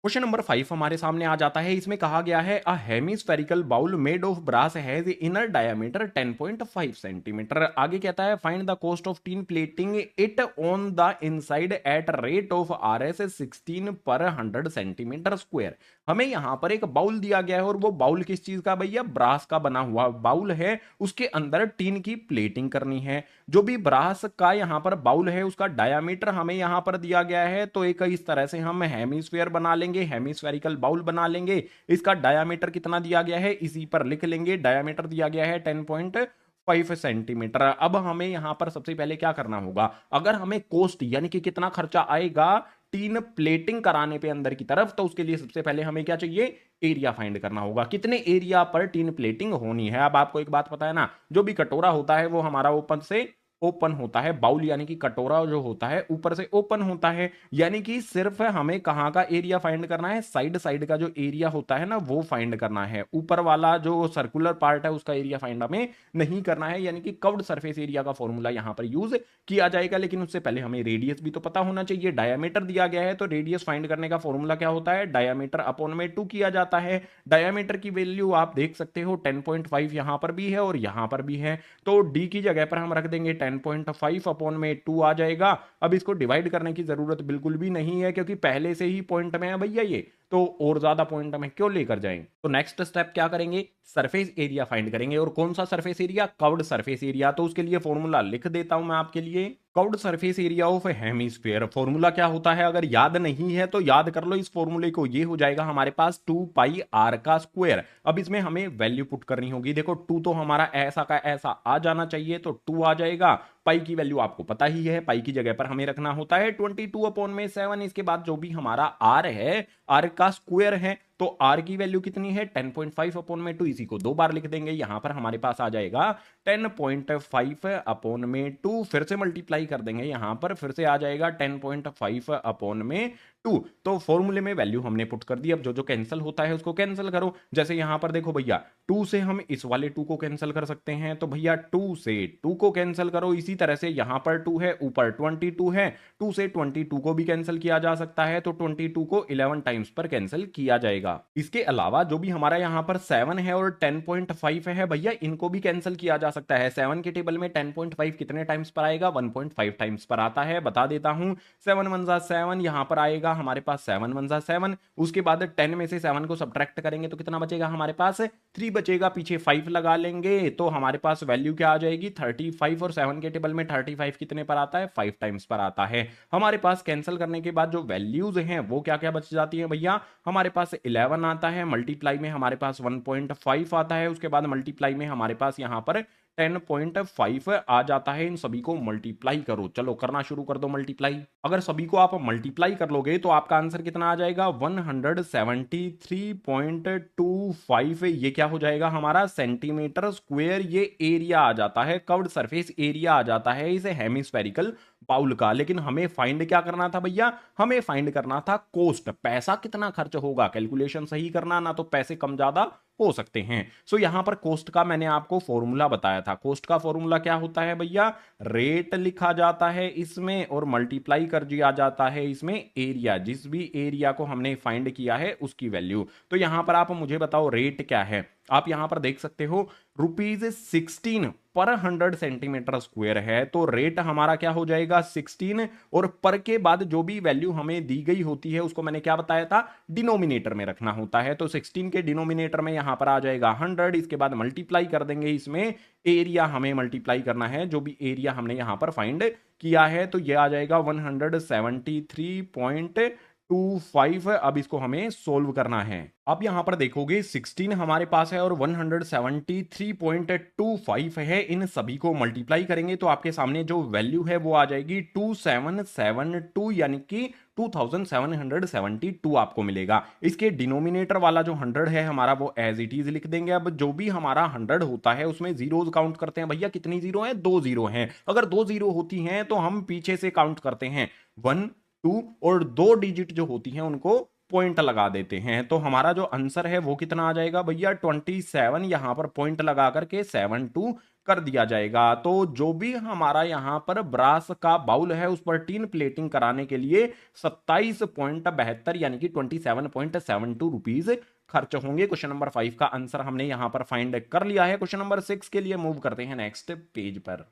क्वेश्चन नंबर 5 हमारे सामने आ जाता है, इसमें कहा गया है a hemispherical bowl made of brass has inner diameter 10.5 centimetre. आगे कहता है find the cost of tin plating it on the inside at rate of RS 16 पर 100 सेंटीमीटर स्क्वायर। हमें यहां पर एक बाउल दिया गया है और वो बाउल किस चीज का भैया, ब्रास का बना हुआ बाउल है, उसके अंदर टीन की प्लेटिंग करनी है। जो भी ब्रास का यहां पर बाउल है उसका डायामीटर हमें यहां पर दिया गया है, तो एक इस तरह से हम हेमिस्फीयर बना लेंगे, हेमिस्फेरिकल बाउल बना लेंगे। इसका डायामीटर कितना दिया गया है इसी पर लिख लेंगे, डायामीटर दिया गया है 10.5 सेंटीमीटर। अब हमें यहां पर सबसे पहले क्या करना होगा, अगर हमें कॉस्ट यानी कि कितना खर्चा आएगा टीन प्लेटिंग कराने पे अंदर की तरफ, तो उसके लिए सबसे पहले हमें क्या चाहिए, एरिया फाइंड करना होगा, कितने एरिया पर टीन प्लेटिंग होनी है। अब आपको एक बात पता है ना, जो भी कटोरा होता है वो हमारा ओपन से ओपन होता है, बाउल यानी कि कटोरा जो होता है ऊपर से ओपन होता है, यानी कि सिर्फ हमें कहां का एरिया फाइंड करना है, साइड साइड का जो एरिया होता है ना वो फाइंड करना है, ऊपर वाला जो सर्कुलर पार्ट है उसका एरिया फाइंड हमें नहीं करना है, यानी कि कर्व्ड सरफेस एरिया का फॉर्मूला यहां पर यूज किया जाएगा। लेकिन उससे पहले हमें रेडियस भी तो पता होना चाहिए, डायमीटर दिया गया है तो रेडियस फाइंड करने का फॉर्मूला क्या होता है, डायमीटर अपॉन में 2 किया जाता है। डायमीटर की वैल्यू आप देख सकते हो 10.5 यहां पर भी है और यहां पर भी है, तो डी की जगह पर हम रख देंगे 10.5 अपॉन में 2 आ जाएगा। अब इसको डिवाइड करने की जरूरत बिल्कुल भी नहीं है क्योंकि पहले से ही पॉइंट में है भैया ये, तो और ज्यादा पॉइंट में क्यों लेकर जाएं। तो नेक्स्ट स्टेप क्या करेंगे, सरफेस एरिया फाइंड करेंगे, और कौन सा surface area, curved surface area. तो उसके लिए फॉर्मूला लिख देता हूं मैं आपके लिए, curved surface area of hemisphere. Formula क्या होता है, अगर याद नहीं है तो याद कर लो इस फॉर्मूले को, ये हो जाएगा हमारे पास 2 पाई r का स्क्वायर। अब इसमें हमें वैल्यू पुट करनी होगी, देखो 2 तो हमारा ऐसा का ऐसा आ जाना चाहिए, तो 2 आ जाएगा। पाई की वैल्यू आपको पता ही है, पाई की जगह पर हमें रखना होता है 22 अपॉन में 7। इसके बाद जो भी हमारा r है, r का स्क्वायर है, तो r की वैल्यू कितनी है 10.5 अपॉन में 2, इसी को 2 बार लिख देंगे, यहां पर हमारे पास आ जाएगा 10.5 अपॉन में 2, फिर से मल्टीप्लाई कर देंगे यहां पर, फिर से आ जाएगा 10.5 अपॉन में 2। तो फॉर्मूले में वैल्यू हमने पुट कर दी, अब जो जो कैंसिल होता है उसको कैंसिल करो। जैसे यहां पर देखो भैया 2 से हम इस वाले 2 को कैंसिल कर सकते हैं, तो भैया 2 से 2 को कैंसिल करो। इसी तरह से यहां पर 2 है, ऊपर 22 है, 2 से 22 को भी कैंसिल किया जा सकता है, तो 22 को 11 टाइम्स पर कैंसिल किया जाएगा। जाएगा। इसके अलावा जो भी हमारा यहाँ पर 7 है और 10.5 है भैया, इनको भी कैंसिल किया जा सकता है। 7 के टेबल में 10.5 कितने टाइम्स पर आएगा? 1.5 टाइम्स पर आता है। बता देता हूं, 7 वन जा 7 यहां पर आएगा हमारे पास, 7 वन जा 7। उसके बाद 10 में से 7 को सब्ट्रैक्ट करेंगे तो कितना बचेगा हमारे पास? 3 बचेगा। पीछे 5 लगा लेंगे तो हमारे पास वैल्यू क्या आ जाएगी? 35। और 7 के टेबल में 35 कितने पर आता है? 5 टाइम्स पर आता है। हमारे पास कैंसिल करने के बाद जो वैल्यूज हैं वो क्या क्या बच जाती है भैया? हमारे पास 11 आता है, मल्टीप्लाई में हमारे पास 1.5 आता है, उसके बाद मल्टीप्लाई में हमारे पास यहां पर 10.5 आ जाता है। इन सभी को मल्टीप्लाई करो। चलो करना शुरू कर दो मल्टीप्लाई। अगर सभी को आप मल्टीप्लाई कर लोगे तो आपका आंसर कितना आ जाएगा? 173.25। ये क्या हो जाएगा हमारा? सेंटीमीटर स्क्वायर ये एरिया आ जाता है, कर्व्ड सरफेस एरिया आ जाता है इसे हेमिस्फेरिकल बाउल का। लेकिन हमें फाइंड क्या करना था भैया? हमें फाइंड करना था कोस्ट, पैसा कितना खर्च होगा। कैलकुलेशन सही करना ना, तो पैसे कम ज्यादा हो सकते हैं। सो यहां पर कोस्ट का मैंने आपको फॉर्मूला बताया था। कोस्ट का फॉर्मूला क्या होता है भैया? रेट लिखा जाता है इसमें और मल्टीप्लाई कर दिया जाता है इसमें एरिया, जिस भी एरिया को हमने फाइंड किया है उसकी वैल्यू। तो यहां पर आप मुझे बताओ रेट क्या है। आप यहां पर देख सकते हो ₹16 पर 100 सेंटीमीटर स्क्वायर है, तो रेट हमारा क्या हो जाएगा? 16। और पर के बाद जो भी वैल्यू हमें दी गई होती है उसको मैंने क्या बताया था? डिनोमिनेटर में रखना होता है। तो 16 के डिनोमिनेटर में यहां पर आ जाएगा 100। इसके बाद मल्टीप्लाई कर देंगे इसमें एरिया, हमें मल्टीप्लाई करना है जो भी एरिया हमने यहां पर फाइंड किया है। तो यह आ जाएगा 173.25। अब इसको हमें सोल्व करना है। अब यहां पर देखोगे 16 हमारे पास है और 173.25 है। इन सभी को मल्टीप्लाई करेंगे तो आपके सामने जो वैल्यू है वो आ जाएगी 2772, यानी कि 2772 आपको मिलेगा। इसके डिनोमिनेटर वाला जो 100 है हमारा वो एज इट इज लिख देंगे। अब जो भी हमारा 100 होता है उसमें जीरोज काउंट करते हैं भैया। कितनी जीरो है? 2 जीरो हैं। अगर 2 जीरो होती हैं तो हम पीछे से काउंट करते हैं 1 2, और 2 डिजिट जो होती हैं उनको पॉइंट लगा देते हैं। तो हमारा जो आंसर है वो कितना आ जाएगा भैया? 27। यहां पर पॉइंट लगा करके 72 कर दिया जाएगा। तो जो भी हमारा यहां पर ब्रास का बाउल है उस पर टीन प्लेटिंग कराने के लिए 27.72 यानी कि 27.72 रुपीज खर्च होंगे। क्वेश्चन नंबर 5 का आंसर हमने यहां पर फाइंड कर लिया है। क्वेश्चन नंबर 6 के लिए मूव करते हैं नेक्स्ट पेज पर।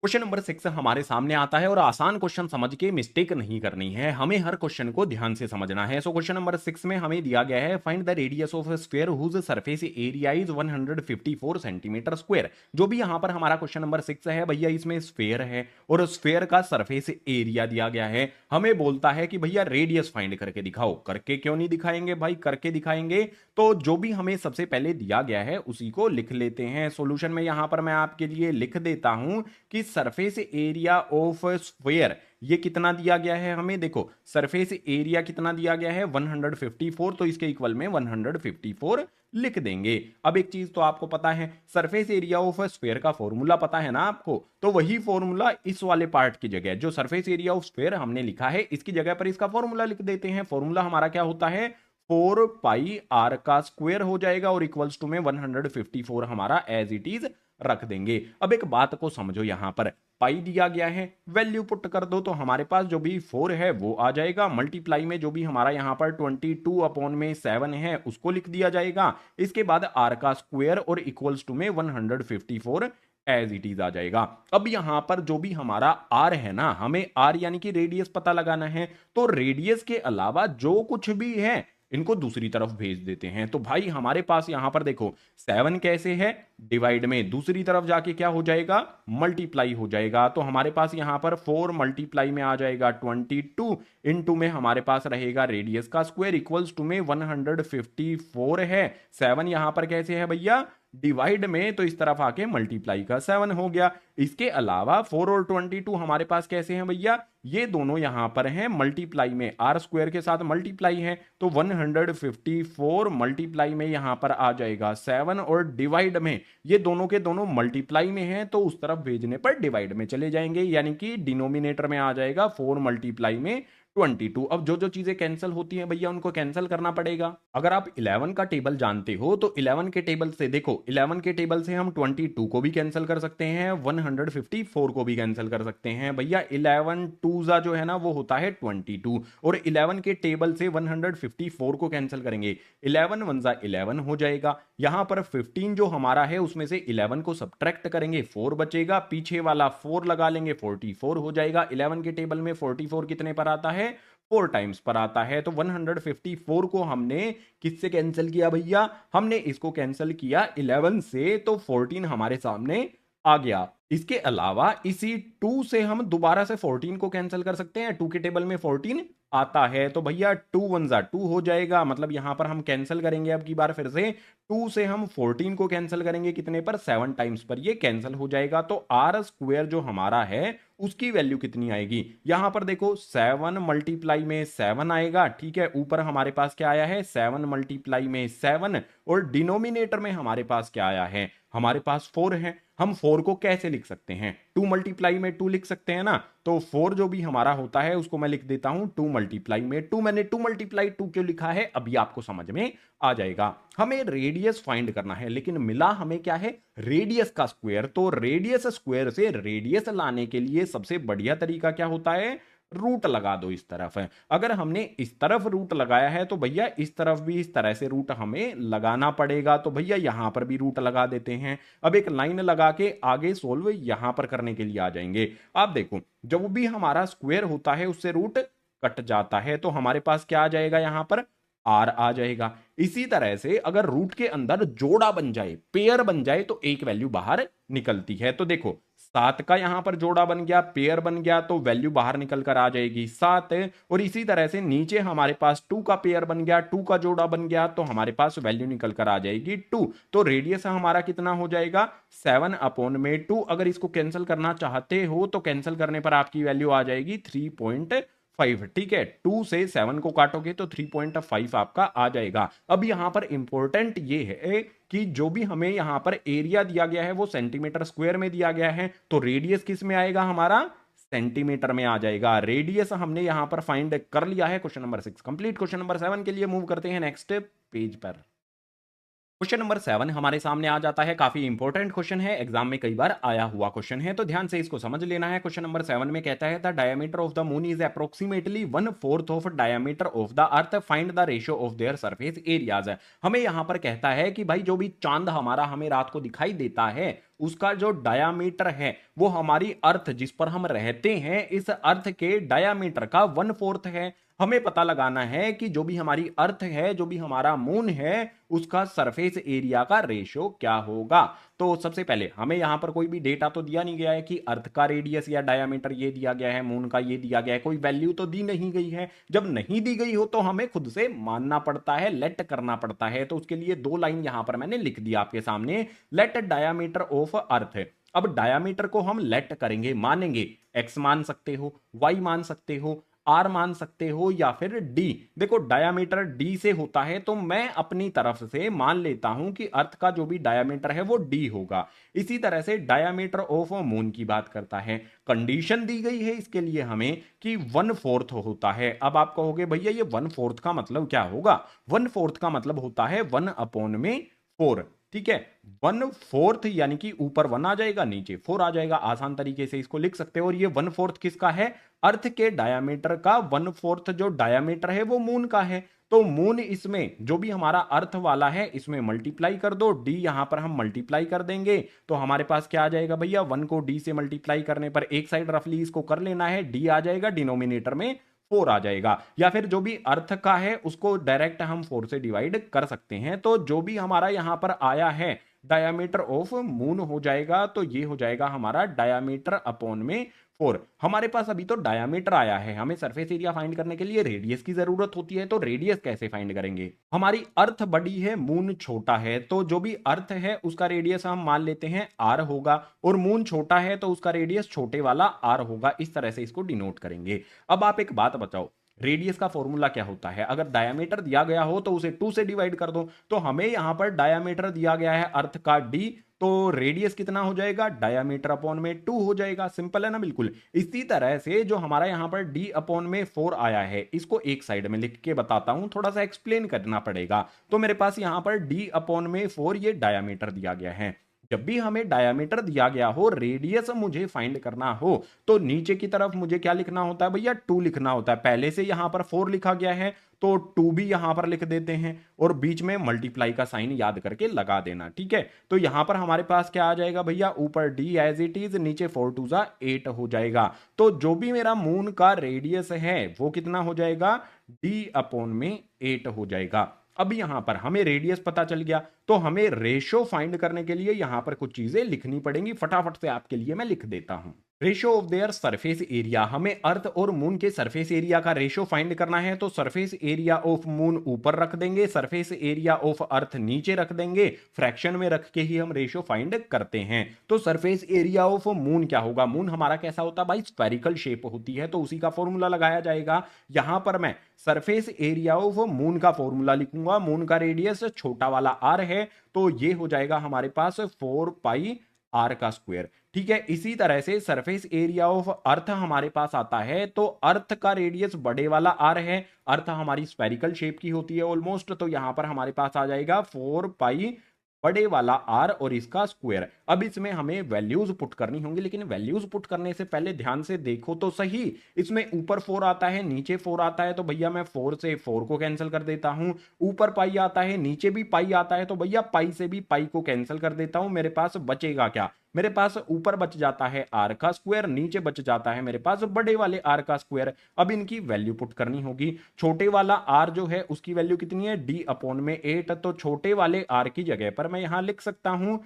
क्वेश्चन नंबर 6 हमारे सामने आता है और आसान क्वेश्चन समझ के मिस्टेक नहीं करनी है, हमें हर क्वेश्चन को ध्यान से समझना है। सो क्वेश्चन नंबर 6 में हमें दिया गया है find the radius of sphere whose surface area is 154 centimetre square. जो भी यहां पर हमारा क्वेश्चन नंबर 6 है भैया, इसमें स्फीयर है और स्फीयर का सरफेस एरिया दिया गया है। हमें बोलता है कि भैया रेडियस फाइंड करके दिखाओ। करके क्यों नहीं दिखाएंगे भाई? करके दिखाएंगे। तो जो भी हमें सबसे पहले दिया गया है उसी को लिख लेते हैं। सॉल्यूशन में यहां पर मैं आपके लिए लिख देता हूं कि सरफेस एरिया ऑफ स्फीयर ये कितना दिया गया है हमें। देखो सरफेस एरिया कितना दिया गया है? 154। तो इसके इक्वल में 154 लिख देंगे। अब एक चीज तो आपको पता है, सरफेस एरिया ऑफ स्फीयर का फॉर्मूला पता है ना आपको, तो वही फॉर्मूला इस वाले पार्ट की जगह जो सरफेस एरिया ऑफ स्फीयर हमने लिखा है इसकी जगह पर इसका फॉर्मूला लिख देते हैं। फॉर्मूला हमारा क्या होता है? 4 पाई आर का स्क्वायर हो जाएगा और इक्वल्स टू में 154 हमारा एज इट इज रख देंगे। अब एक बात को समझो, यहां पर पाई दिया गया है, वैल्यू पुट कर दो तो हमारे पास जो भी 4 है वो आ जाएगा। मल्टीप्लाई में जो भी हमारा यहां पर 22/7 है उसको लिख दिया जाएगा। इसके बाद आर का स्क्वायर और इक्वल्स टू में 154 एज इट इज आ जाएगा। अब यहां पर जो भी हमारा आर है ना, हमें आर यानी कि रेडियस पता लगाना है। तो रेडियस के अलावा जो कुछ भी है इनको दूसरी तरफ भेज देते हैं। तो भाई हमारे पास यहां पर देखो 7 कैसे है? डिवाइड में, दूसरी तरफ जाके क्या हो जाएगा? मल्टीप्लाई हो जाएगा। तो हमारे पास यहां पर 4 मल्टीप्लाई में आ जाएगा 22, इनटू में हमारे पास रहेगा रेडियस का स्क्वायर इक्वल्स टू में 154 है। 7 यहां पर कैसे है भैया? डिवाइड में, तो इस तरफ आके मल्टीप्लाई का 7 हो गया। इसके अलावा 4 और 22 हमारे पास कैसे हैं भैया? ये दोनों यहां पर हैं मल्टीप्लाई में, आर स्क्वायर के साथ मल्टीप्लाई है। तो 154 मल्टीप्लाई में यहां पर आ जाएगा 7 और डिवाइड में ये दोनों के दोनों मल्टीप्लाई में हैं तो उस तरफ भेजने पर डिवाइड में चले जाएंगे, यानी कि डिनोमिनेटर में आ जाएगा 4 मल्टीप्लाई में 22। अब जो जो चीजें कैंसिल होती हैं भैया उनको कैंसिल करना पड़ेगा। अगर आप 11 का टेबल जानते हो तो 11 के टेबल से देखो, 11 के टेबल से हम 22 को भी कैंसिल कर सकते हैं, 154 को भी कैंसिल कर सकते हैं भैया। 11 टूजा जो है ना वो होता है 22, और 11 के टेबल से 154 को कैंसिल करेंगे, 11 वनजा 11 हो जाएगा। यहां पर 15 जो हमारा है उसमें से 11 को सब्ट्रैक्ट करेंगे, 4 बचेगा, पीछे वाला 4 लगा लेंगे, 44 हो जाएगा। 11 के टेबल में 44 कितने पर आता है, 4 टाइम्स पर आता है। तो 154 को हमने किससे कैंसिल किया भैया, हमने इसको कैंसिल किया 11 से, तो 14 हमारे सामने आ गया। इसके अलावा इसी 2 से हम दोबारा से 14 को कैंसिल कर सकते हैं, 2 के टेबल में 14 आता है, तो भैया 2 वनजा 2 हो जाएगा। मतलब यहां पर हम कैंसिल करेंगे अब की बार फिर से, 2 से हम 14 को कैंसिल करेंगे कितने पर, 7 टाइम्स पर ये कैंसिल हो जाएगा। तो आर स्क्वायर जो हमारा है उसकी वैल्यू कितनी आएगी, यहां पर देखो 7 मल्टीप्लाई में 7 आएगा, ठीक है। ऊपर हमारे पास क्या आया है, 7 मल्टीप्लाई में 7, और डिनोमिनेटर में हमारे पास क्या आया है, हमारे पास 4 है। हम 4 को कैसे लिख सकते हैं, 2 मल्टीप्लाई में 2 लिख सकते हैं ना, तो 4 जो भी हमारा होता है उसको मैं लिख देता हूं 2 मल्टीप्लाई में 2। मैंने 2 मल्टीप्लाई 2 क्यों लिखा है अभी आपको समझ में आ जाएगा। हमें रेडियस फाइंड करना है, लेकिन मिला हमें क्या है, रेडियस का स्क्वायर। तो रेडियस स्क्वायर से रेडियस लाने के लिए सबसे बढ़िया तरीका क्या होता है, रूट लगा दो इस तरफ है। अगर हमने इस तरफ रूट लगाया है तो भैया इस तरफ भी इस तरह से रूट हमें लगाना पड़ेगा। तो भैया यहां पर भी रूट लगा देते हैं। अब एक लाइन लगा के आगे सोल्व यहां पर करने के लिए आ जाएंगे। आप देखो जब भी हमारा स्क्वायर होता है उससे रूट कट जाता है, तो हमारे पास क्या आ जाएगा, यहां पर आर आ जाएगा। इसी तरह से अगर रूट के अंदर जोड़ा बन जाए, पेयर बन जाए, तो एक वैल्यू बाहर निकलती है। तो देखो 7 का यहां पर जोड़ा बन गया, पेयर बन गया, तो वैल्यू बाहर निकल कर आ जाएगी 7। और इसी तरह से नीचे हमारे पास 2 का पेयर बन गया, 2 का जोड़ा बन गया, तो हमारे पास वैल्यू निकल कर आ जाएगी 2। तो रेडियस हमारा कितना हो जाएगा, 7/2। अगर इसको कैंसिल करना चाहते हो तो कैंसिल करने पर आपकी वैल्यू आ जाएगी 3.5, ठीक है। 2 से 7 को काटोगे तो 3.5 आपका आ जाएगा। अब यहां पर इंपॉर्टेंट ये है कि जो भी हमें यहां पर एरिया दिया गया है वो सेंटीमीटर स्क्वायर में दिया गया है, तो रेडियस किस में आएगा, हमारा सेंटीमीटर में आ जाएगा। रेडियस हमने यहां पर फाइंड कर लिया है। Question number 6 complete. Question number 7 के लिए मूव करते हैं नेक्स्ट पेज पर। क्वेश्चन नंबर 7 हमारे सामने आ जाता है, काफी इंपॉर्टेंट क्वेश्चन है, एग्जाम में कई बार आया हुआ क्वेश्चन है, तो ध्यान से इसको समझ लेना है। क्वेश्चन नंबर 7 में कहता है the diameter of the moon is approximately 1/4 of diameter of the earth, find the ratio of their surface areas. हमें यहां पर कहता है कि भाई जो भी चांद हमारा हमें रात को दिखाई देता है उसका जो डायामीटर है वो हमारी अर्थ जिस पर हम रहते हैं इस अर्थ के डायामीटर का 1/4 है। हमें पता लगाना है कि जो भी हमारी अर्थ है, जो भी हमारा मून है, उसका सरफेस एरिया का रेशियो क्या होगा। तो सबसे पहले हमें यहां पर कोई भी डेटा तो दिया नहीं गया है कि अर्थ का रेडियस या डायमीटर ये दिया गया है, मून का ये दिया गया है, कोई वैल्यू तो दी नहीं गई है। जब नहीं दी गई हो तो हमें खुद से मानना पड़ता है, लेट करना पड़ता है। तो उसके लिए 2 लाइन यहां पर मैंने लिख दिया आपके सामने, लेट डायमीटर ऑफ अर्थ। अब डायमीटर को हम लेट करेंगे, मानेंगे, एक्स मान सकते हो, वाई मान सकते हो, आर मान सकते हो, या फिर डी। देखो डायामीटर डी से होता है तो मैं अपनी तरफ से मान लेता हूं कि अर्थ का जो भी डायामीटर है वो डी होगा। इसी तरह से डायामीटर ऑफ मून की बात करता है, कंडीशन दी गई है इसके लिए हमें कि 1/4 होता है। अब आप कहोगे भैया ये 1/4 का मतलब क्या होगा, 1/4 का मतलब होता है 1/4, ठीक है। 1/4 यानी कि ऊपर 1 आ जाएगा, नीचे 4 आ जाएगा, आसान तरीके से इसको लिख सकते हो। और ये 1/4 किसका है, अर्थ के डायमीटर का 1/4 जो डायमीटर है वो मून का है। तो मून इसमें जो भी हमारा अर्थ वाला है इसमें मल्टीप्लाई कर दो, डी यहां पर हम मल्टीप्लाई कर देंगे, तो हमारे पास क्या आ जाएगा भैया, 1 को डी से मल्टीप्लाई करने पर एक साइड रफली इसको कर लेना है, डी आ जाएगा, डिनोमिनेटर में 4 आ जाएगा। या फिर जो भी अर्थ का है उसको डायरेक्ट हम 4 से डिवाइड कर सकते हैं। तो जो भी हमारा यहां पर आया है डायमीटर ऑफ मून हो जाएगा, तो ये हो जाएगा हमारा डायमीटर अपॉन में 4। हमारे पास अभी तो डायमीटर आया है, हमें सरफेस एरिया फाइंड करने के लिए रेडियस की जरूरत होती है। तो रेडियस कैसे फाइंड करेंगे, हमारी अर्थ बड़ी है, मून छोटा है, तो जो भी अर्थ है उसका रेडियस हम मान लेते हैं आर होगा, और मून छोटा है तो उसका रेडियस छोटे वाला आर होगा। इस तरह से इसको डिनोट करेंगे। अब आप एक बात बताओ, रेडियस का फॉर्मूला क्या होता है, अगर डायमीटर दिया गया हो तो उसे 2 से डिवाइड कर दो। तो हमें यहां पर डायमीटर दिया गया है अर्थ का d, तो रेडियस कितना हो जाएगा, डायमीटर अपॉन में 2 हो जाएगा। सिंपल है ना, बिल्कुल। इसी तरह से जो हमारा यहां पर d अपॉन में 4 आया है, इसको एक साइड में लिख के बताता हूं, थोड़ा सा एक्सप्लेन करना पड़ेगा। तो मेरे पास यहां पर d अपॉन में 4 ये डायमीटर दिया गया है। जब भी हमें डायमीटर दिया गया हो, रेडियस मुझे फाइंड करना हो, तो नीचे की तरफ मुझे क्या लिखना होता है भैया, 2 लिखना होता है। पहले से यहां पर 4 लिखा गया है, तो 2 भी यहां पर लिख देते हैं, और बीच में मल्टीप्लाई का साइन याद करके लगा देना, ठीक है। तो यहां पर हमारे पास क्या आ जाएगा भैया, ऊपर d एज इट इज, नीचे 4 2 जा 8 हो जाएगा। तो जो भी मेरा मून का रेडियस है वो कितना हो जाएगा, d अपॉन में 8 हो जाएगा। अब यहां पर हमें रेडियस पता चल गया, तो हमें रेशो फाइंड करने के लिए यहां पर कुछ चीजें लिखनी पड़ेंगी। फटाफट से आपके लिए मैं लिख देता हूं। Ratio of their surface area, हमें अर्थ और मून के सरफेस एरिया का रेशो फाइंड करना है। तो सरफेस एरिया ऑफ मून ऊपर रख देंगे, सरफेस एरिया ऑफ अर्थ नीचे रख देंगे, फ्रैक्शन में रख के ही हम रेशो फाइंड करते हैं। तो सरफेस एरिया ऑफ मून क्या होगा, मून हमारा कैसा होता है भाई, स्फेरिकल शेप होती है, तो उसी का फॉर्मूला लगाया जाएगा। यहां पर मैं सरफेस एरिया ऑफ मून का फॉर्मूला लिखूंगा। मून का रेडियस छोटा वाला आर है, तो ये हो जाएगा हमारे पास 4 पाई आर का स्क्वायर, ठीक है। इसी तरह से सरफेस एरिया ऑफ अर्थ हमारे पास आता है, तो अर्थ का रेडियस बड़े वाला आर है, अर्थ हमारी स्फेरिकल शेप की होती है ऑलमोस्ट, तो यहां पर हमारे पास आ जाएगा 4 पाई बड़े वाला आर और इसका स्क्वायर। अब इसमें हमें वैल्यूज पुट करनी होंगी, लेकिन वैल्यूज पुट करने से पहले ध्यान से देखो तो सही। इसमें ऊपर 4 आता है, नीचे 4 आता है, तो भैया मैं 4 से 4 को कैंसिल कर देता हूं। ऊपर पाई आता है, नीचे भी पाई आता है, तो भैया पाई से भी पाई को कैंसिल कर देता हूं। मेरे पास बचेगा क्या, मेरे पास ऊपर बच जाता है आर का स्क्वायर, नीचे बच जाता है मेरे पास बड़े वाले आर का स्क्वायर। अब इनकी वैल्यू पुट करनी होगी। छोटे वाला आर जो है उसकी वैल्यू कितनी है, डी अपॉन में 8, तो छोटे वाले आर की जगह पर मैं यहां लिख सकता हूं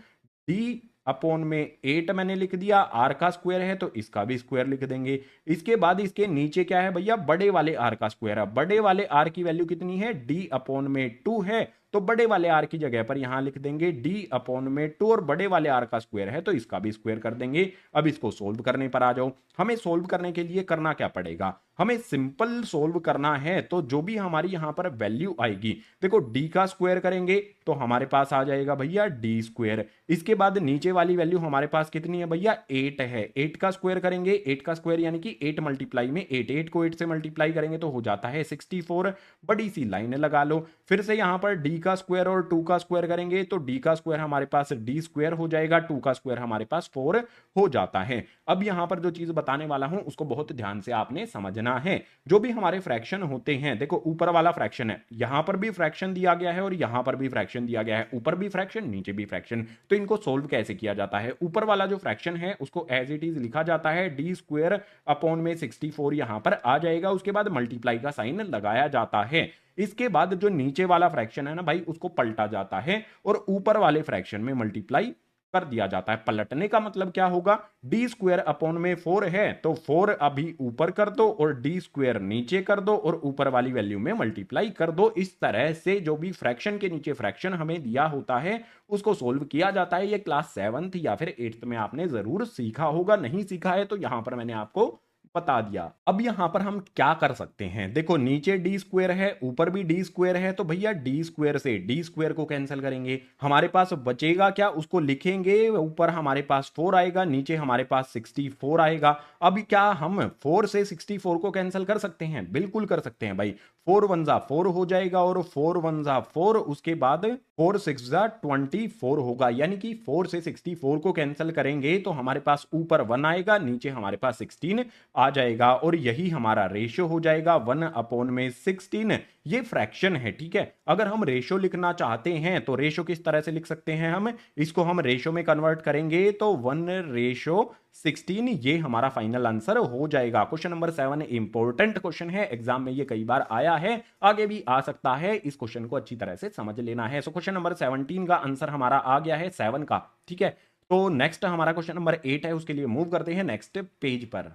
डी अपॉन में 8 मैंने लिख दिया। आर का स्क्वायर है तो इसका भी स्क्वायर लिख देंगे। इसके बाद इसके नीचे क्या है भैया, बड़े वाले आर का स्क्वायर है। बड़े वाले आर की वैल्यू कितनी है, डी अपॉन में 2 है, तो बड़े वाले आर की जगह पर यहां लिख देंगे डी अपॉन में 2, और बड़े वाले आर का स्क्वायर है तो इसका भी स्क्वायर कर देंगे। अब इसको सोल्व करने पर आ जाओ। हमें सोल्व करने के लिए करना क्या पड़ेगा, हमें सिंपल सोल्व करना है। तो जो भी हमारी यहां पर वैल्यू आएगी, देखो डी का स्क्वायर करेंगे तो हमारे पास आ जाएगा भैया डी स्क्वायर। इसके बाद नीचे वाली वैल्यू हमारे पास कितनी है भैया, 8 है। 8 का स्क्वायर करेंगे, 8 का स्क्वायर यानी कि 8 मल्टीप्लाई में 8, 8 को 8 से मल्टीप्लाई करेंगे तो हो जाता है 64। बड़ी सी लाइन लगा लो। फिर से यहां पर डी का स्क्वायर और 2 का स्क्वायर करेंगे, तो डी का स्क्वायर हमारे पास डी स्क्वायर हो जाएगा, 2 का स्क्वायर हमारे पास 4 हो जाता है। अब यहां पर जो चीज बताने वाला हूं उसको बहुत ध्यान से आपने समझना है। जो भी हमारे फ्रैक्शन होते हैं, देखो ऊपर वाला फ्रैक्शन है, यहां पर भी फ्रैक्शन दिया गया है और यहां पर भी फ्रैक्शन दिया गया है, ऊपर भी फ्रैक्शन नीचे भी फ्रैक्शन। तो इनको सोल्व कैसे किया जाता है, ऊपर वाला जो फ्रैक्शन है उसको एज इट इज लिखा जाता है डी स्क्वायर अपॉन में 64 यहां पर आ जाएगा। उसके बाद मल्टीप्लाई का साइन लगाया जाता है। इसके बाद जो नीचे वाला फ्रैक्शन है ना भाई, उसको पलटा जाता है और ऊपर वाले फ्रैक्शन में मल्टीप्लाई कर दिया जाता है। पलटने का मतलब क्या होगा, डी स्क्वायर अपॉन में 4 है तो 4 अभी ऊपर कर दो और डी स्क्वायर नीचे कर दो और ऊपर वाली वैल्यू में मल्टीप्लाई कर दो। इस तरह से जो भी फ्रैक्शन के नीचे फ्रैक्शन हमें दिया होता है उसको सोल्व किया जाता है। ये क्लास 7th या फिर 8th में आपने जरूर सीखा होगा, नहीं सीखा है तो यहां पर मैंने आपको बता दिया। अब यहां पर हम क्या कर सकते हैं, देखो नीचे डी स्क्वायर है, ऊपर भी डी स्क्वायर है, तो भैया डी स्क्वायर से डी स्क्वायर को कैंसिल करेंगे। हमारे पास बचेगा क्या, उसको लिखेंगे। ऊपर हमारे पास 4 आएगा, नीचे हमारे पास 64 आएगा। अब क्या हम 4 से 64 को कैंसिल कर सकते हैं, बिल्कुल कर सकते हैं भाई। 4 1 जा 4 हो जाएगा और 4 1 जा 4, उसके बाद 4 6 जा 24 होगा। यानी कि 4 से 64 को कैंसिल करेंगे तो हमारे पास ऊपर 1 आएगा, नीचे हमारे पास 16 आ जाएगा और यही हमारा रेशियो हो जाएगा 1 अपॉन में 16। ये फ्रैक्शन है, ठीक है। अगर हम रेशियो लिखना चाहते हैं तो रेशियो किस तरह से लिख सकते हैं, हम इसको हम रेशियो में कन्वर्ट करेंगे तो 1:16 ये हमारा फाइनल आंसर हो जाएगा। क्वेश्चन नंबर 7 इंपॉर्टेंट क्वेश्चन है, एग्जाम में ये कई बार आया है, आगे भी आ सकता है। इस क्वेश्चन को अच्छी तरह से समझ लेना है। सो क्वेश्चन नंबर 17 का आंसर हमारा आ गया है 7 का, ठीक है। तो नेक्स्ट हमारा क्वेश्चन नंबर 8 है, उसके लिए मूव करते हैं नेक्स्ट पेज पर।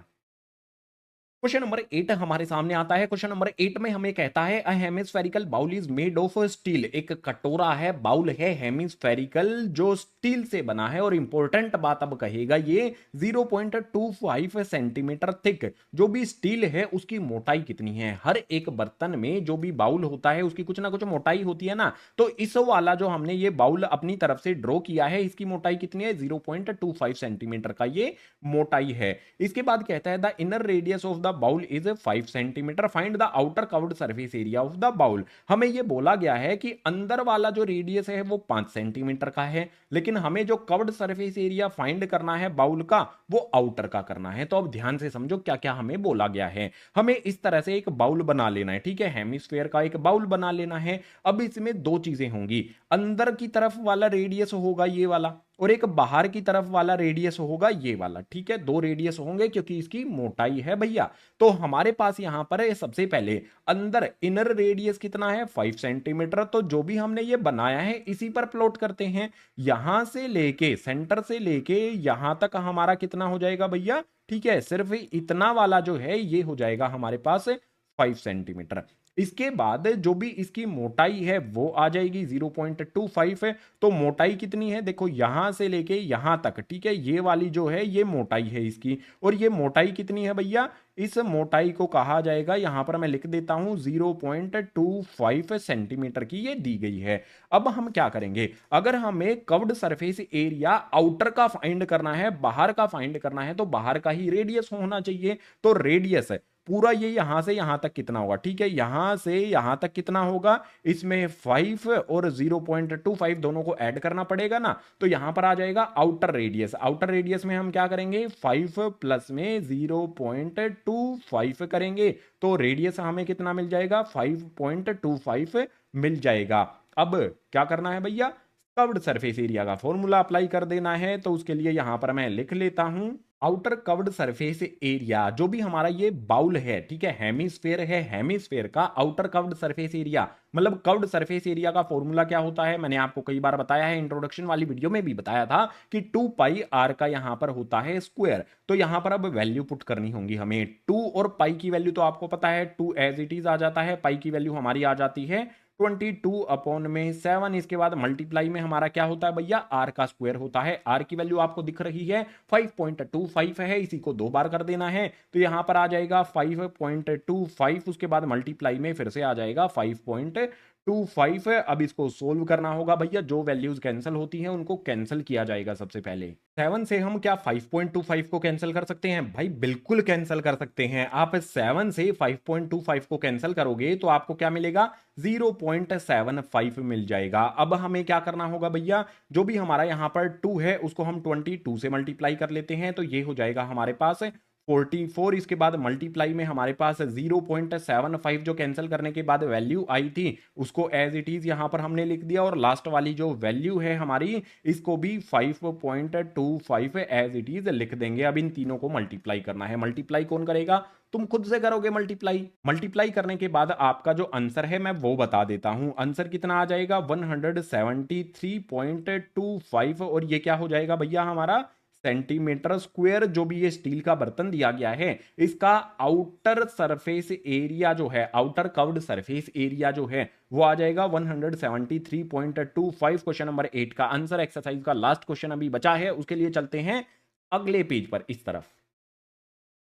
क्वेश्चन नंबर 8 हमारे सामने आता है। क्वेश्चन नंबर 8 में हमें कहता है a hemispherical bowl is made of steel. एक कटोरा है, बाउल है हेमिस्फेरिकल, जो स्टील से बना है। और इंपॉर्टेंट बात अब कहेगा ये 0.25 सेंटीमीटर थिक। जो भी स्टील है उसकी मोटाई कितनी है? हर एक बर्तन में जो भी बाउल होता है उसकी कुछ ना कुछ मोटाई होती है ना। तो इस वाला जो हमने ये बाउल अपनी तरफ से ड्रॉ किया है, इसकी मोटाई कितनी है? 0.25 सेंटीमीटर का ये मोटाई है। इसके बाद कहता है the inner radius of the bowl is 5 centimetre, find the outer curved surface area of the bowl. हमें यह बोला गया है कि अंदर वाला जो रेडियस है वो 5 सेंटीमीटर का है, लेकिन हमें जो कवर्ड सरफेस एरिया फाइंड करना है बाउल का वो आउटर का करना है। तो अब ध्यान से समझो क्या क्या हमें बोला गया है। हमें इस तरह से एक बाउल बना लेना है, ठीक है, हेमिस्फेयर का एक बाउल बना लेना है। अब इसमें दो चीजें होंगी, अंदर की तरफ वाला रेडियस होगा ये वाला, और एक बाहर की तरफ वाला रेडियस होगा ये वाला, ठीक है। दो रेडियस होंगे क्योंकि इसकी मोटाई है भैया। तो हमारे पास यहां पर है सबसे पहले अंदर इनर रेडियस कितना है? 5 सेंटीमीटर। तो जो भी हमने ये बनाया है इसी पर प्लॉट करते हैं। यहां से लेके सेंटर से लेके यहां तक हमारा कितना हो जाएगा भैया? ठीक है, सिर्फ इतना वाला जो है ये हो जाएगा हमारे पास 5 सेंटीमीटर। इसके बाद जो भी इसकी मोटाई है वो आ जाएगी 0.25 है। तो मोटाई कितनी है? देखो यहां से लेके यहां तक, ठीक है, ये वाली जो है ये मोटाई है इसकी। और ये मोटाई कितनी है भैया? इस मोटाई को कहा जाएगा, यहां पर मैं लिख देता हूं 0.25 सेंटीमीटर की ये दी गई है। अब हम क्या करेंगे, अगर हमें कव्ड सरफेस एरिया आउटर का फाइंड करना है, बाहर का फाइंड करना है, तो बाहर का ही रेडियस होना चाहिए। तो रेडियस है पूरा ये यहां से यहां तक कितना होगा? ठीक है, यहां से यहां तक कितना होगा? इसमें 5 और 0.25 दोनों को ऐड करना पड़ेगा ना। तो यहां पर आ जाएगा आउटर रेडियस। आउटर रेडियस में हम क्या करेंगे? 5 प्लस में 0.25 करेंगे तो रेडियस हमें कितना मिल जाएगा? 5.25 मिल जाएगा। अब क्या करना है भैया? कव्ड सरफेस एरिया का फॉर्मूला अप्लाई कर देना है। तो उसके लिए यहां पर मैं लिख लेता हूं आउटर कव्ड सरफेस एरिया। जो भी हमारा ये बाउल है, ठीक है, हेमिस्फेयर है, हेमिस्फेयर का आउटर कव्ड सरफेस एरिया, मतलब कव्ड सरफेस एरिया का फॉर्मूला क्या होता है? मैंने आपको कई बार बताया है, इंट्रोडक्शन वाली वीडियो में भी बताया था कि 2 पाई आर का यहां पर होता है स्क्वायर। तो यहां पर अब वैल्यू पुट करनी होंगी हमें। 2 और पाई की वैल्यू तो आपको पता है, 2 एज इट इज आ जाता है, पाई की वैल्यू हमारी आ जाती है 22 अपॉन में 7। इसके बाद मल्टीप्लाई में हमारा क्या होता है भैया? आर का स्क्वायर होता है। आर की वैल्यू आपको दिख रही है 5.25 है, इसी को 2 बार कर देना है। तो यहां पर आ जाएगा 5.25, उसके बाद मल्टीप्लाई में फिर से आ जाएगा 5.25 है। अब इसको सोल्व करना होगा भैया, जो वैल्यूज कैंसिल होती हैं उनको कैंसिल किया जाएगा। सबसे पहले 7 से हम क्या 5.25 को कैंसिल कर सकते हैं? भाई बिल्कुल कैंसिल कर सकते हैं। आप 7 से 5.25 को कैंसिल करोगे तो आपको क्या मिलेगा? 0.75 मिल जाएगा। अब हमें क्या करना होगा भैया? जो भी हमारा यहां पर 2 है उसको हम 22 से मल्टीप्लाई कर लेते हैं, तो ये हो जाएगा हमारे पास 44। इसके बाद मल्टीप्लाई में हमारे पास 0.75 जो कैंसिल करने के बाद वैल्यू आई थी उसको एज इट इज यहां पर हमने लिख दिया। और लास्ट वाली जो वैल्यू है हमारी, इसको भी 5.25 एज इट इज लिख देंगे। अब इन तीनों को मल्टीप्लाई करना है। मल्टीप्लाई कौन करेगा? तुम खुद से करोगे मल्टीप्लाई। मल्टीप्लाई करने के बाद आपका जो आंसर है मैं वो बता देता हूं। आंसर कितना आ जाएगा? 173.25। और ये क्या हो जाएगा भैया? हमारा सेंटीमीटर स्क्वायर। जो भी ये स्टील का बर्तन दिया गया है इसका आउटर सरफेस एरिया जो है, आउटर कव्ड सरफेस एरिया जो है वो आ जाएगा 173.25। क्वेश्चन नंबर 8 का आंसर। एक्सरसाइज का लास्ट क्वेश्चन अभी बचा है, उसके लिए चलते हैं अगले पेज पर इस तरफ।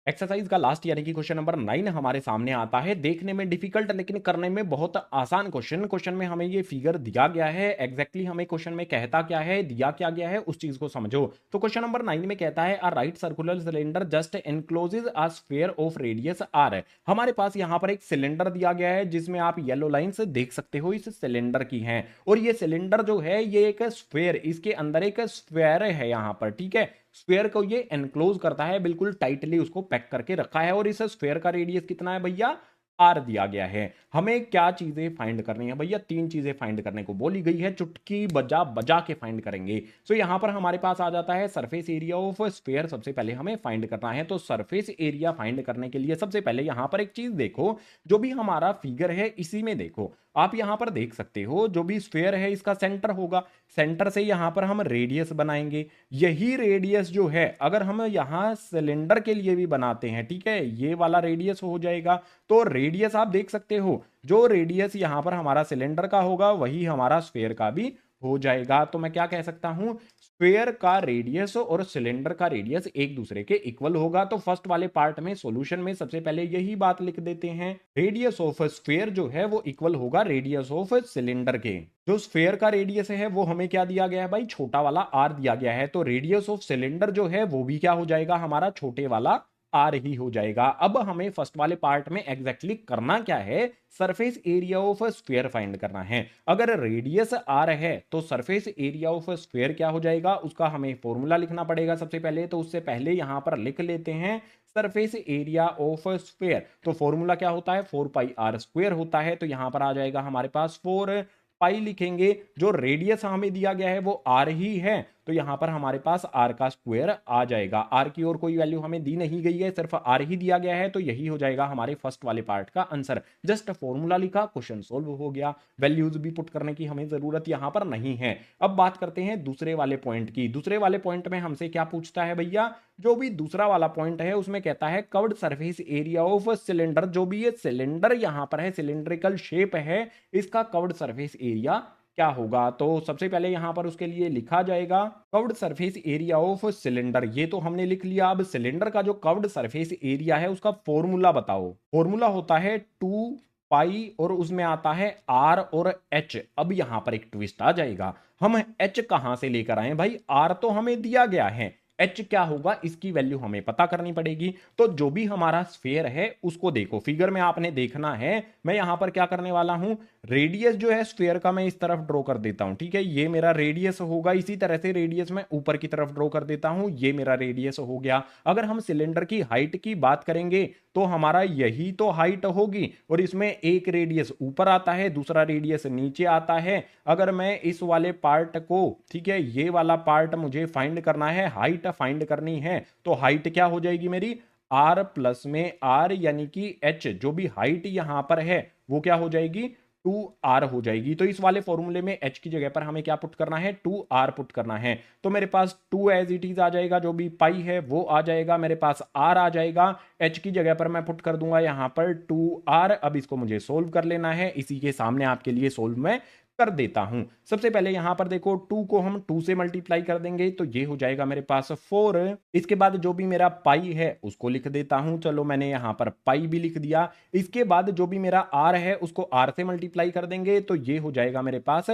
एक्सरसाइज का लास्ट यानी कि क्वेश्चन नंबर 9 हमारे सामने आता है। देखने में डिफिकल्ट लेकिन करने में बहुत आसान क्वेश्चन। क्वेश्चन में हमें ये फिगर दिया गया है, एग्जैक्टली हमें क्वेश्चन में कहता क्या है, दिया क्या गया है, उस चीज को समझो। तो क्वेश्चन नंबर 9 में कहता है a right circular cylinder just encloses a sphere of radius R है। हमारे पास यहाँ पर एक सिलेंडर दिया गया है जिसमें आप येलो लाइन से देख सकते हो इस सिलेंडर की है। और ये सिलेंडर जो है ये एक स्फीयर, इसके अंदर एक स्फीयर है यहाँ पर, ठीक है। स्फीयर को ये एनक्लोज करता है, बिल्कुल टाइटली उसको पैक करके रखा है। और इस स्फीयर का रेडियस कितना है भैया? आर दिया गया है। हमें क्या चीजें फाइंड करनी है भैया? तीन चीजें फाइंड करने को बोली गई है, चुटकी बजा बजा के फाइंड करेंगे। सो यहां पर हमारे पास आ जाता है सरफेस एरिया ऑफ स्फीयर, सबसे पहले हमें फाइंड करना है। तो सरफेस एरिया फाइंड करने के लिए सबसे पहले यहां पर एक चीज देखो, जो भी हमारा फिगर है इसी में देखो, आप यहां पर देख सकते हो जो भी स्फीयर है इसका सेंटर होगा, सेंटर से यहां पर हम रेडियस बनाएंगे। यही रेडियस जो है अगर हम यहां सिलेंडर के लिए भी बनाते हैं, ठीक है, ये वाला रेडियस हो जाएगा। तो रेडियस आप देख सकते हो, जो रेडियस यहां पर हमारा सिलेंडर का होगा वही हमारा स्फीयर का भी हो जाएगा। तो मैं क्या कह सकता हूं, स्फीयर का रेडियस और सिलेंडर का रेडियस एक दूसरे के इक्वल होगा। तो फर्स्ट वाले पार्ट में सॉल्यूशन में सबसे पहले यही बात लिख देते हैं, रेडियस ऑफ स्फीयर जो है वो इक्वल होगा रेडियस ऑफ सिलेंडर के। जो स्फीयर का रेडियस है वो हमें क्या दिया गया है भाई? छोटा वाला आर दिया गया है। तो रेडियस ऑफ सिलेंडर जो है वो भी क्या हो जाएगा? हमारा छोटे वाला आर ही हो जाएगा। अब हमें फर्स्ट वाले पार्ट में एग्जैक्टली करना क्या है? Surface area of sphere find करना है। अगर रेडियस आर है तो सरफेस एरिया ऑफ स्फीयर क्या हो जाएगा? उसका हमें फॉर्मूला लिखना पड़ेगा सबसे पहले। तो उससे पहले यहां पर लिख लेते हैं सरफेस एरिया ऑफ स्फीयर। तो फॉर्मूला क्या होता है? 4 पाई आर स्क्वायर होता है। तो यहां पर आ जाएगा हमारे पास 4 पाई लिखेंगे, जो रेडियस हमें दिया गया है वो आर ही है, तो यहां पर हमारे पास आर का स्क्वायर आ जाएगा। आर की और कोई वैल्यू हमें दी नहीं गई है, सिर्फ आर ही दिया गया है। तो यही हो जाएगा हमारे फर्स्ट वाले पार्ट का आंसर। जस्ट फॉर्मूला लिखा, क्वेश्चन सोल्व हो गया, वैल्यूज भी पुट करने की हमें जरूरत यहां पर नहीं है। अब बात करते हैं दूसरे वाले पॉइंट की। दूसरे वाले पॉइंट में हमसे क्या पूछता है भैया? जो भी दूसरा वाला पॉइंट है उसमें कहता है curved surface area of cylinder. जो भी ये सिलेंडर यहां पर है, सिलेंड्रिकल शेप है, इसका कर्व्ड सरफेस एरिया क्या होगा? तो सबसे पहले यहां पर उसके लिए लिखा जाएगा curved surface area of cylinder. ये तो हमने लिख लिया। अब सिलेंडर का जो कर्व्ड सरफेस एरिया है उसका फॉर्मूला बताओ। फॉर्मूला होता है 2 पाई और उसमें आता है आर और एच। अब यहां पर एक ट्विस्ट आ जाएगा, हम एच कहां से लेकर आए भाई? आर तो हमें दिया गया है, एच क्या होगा इसकी वैल्यू हमें पता करनी पड़ेगी। तो जो भी हमारा स्फीयर है उसको देखो, फिगर में आपने देखना है। मैं यहां पर क्या करने वाला हूं, रेडियस जो है स्फीयर का मैं इस तरफ ड्रॉ कर देता हूं, ठीक है, ये मेरा रेडियस होगा। इसी तरह से रेडियस मैं ऊपर की तरफ ड्रॉ कर देता हूं, ये मेरा रेडियस हो गया। अगर हम सिलेंडर की हाइट की बात करेंगे तो हमारा यही तो हाइट होगी, और इसमें एक रेडियस ऊपर आता है, दूसरा रेडियस नीचे आता है। अगर मैं इस वाले पार्ट को, ठीक है, ये वाला पार्ट मुझे फाइंड करना है, हाइट फाइंड करनी है, तो हाइट क्या हो जाएगी मेरी? आर प्लस में आर, यानी कि एच, जो भी हाइट यहां पर है वो क्या हो जाएगी? 2r हो जाएगी। तो इस वाले फॉर्मूले में h की जगह पर हमें क्या पुट करना है? 2r पुट करना है। तो मेरे पास 2 एज इट इज आ जाएगा, जो भी पाई है वो आ जाएगा, मेरे पास r आ जाएगा। h की जगह पर मैं पुट कर दूंगा यहां पर 2r। अब इसको मुझे सोल्व कर लेना है, इसी के सामने आपके लिए सोल्व मैं कर देता हूं। सबसे पहले यहां पर देखो, 2 को हम 2 से मल्टीप्लाई कर देंगे तो ये हो जाएगा मेरे पास 4। इसके बाद जो भी मेरा पाई है उसको लिख देता हूं। चलो मैंने यहां पर पाई भी लिख दिया। इसके बाद जो भी मेरा आर है उसको आर से मल्टीप्लाई कर देंगे तो ये हो जाएगा मेरे पास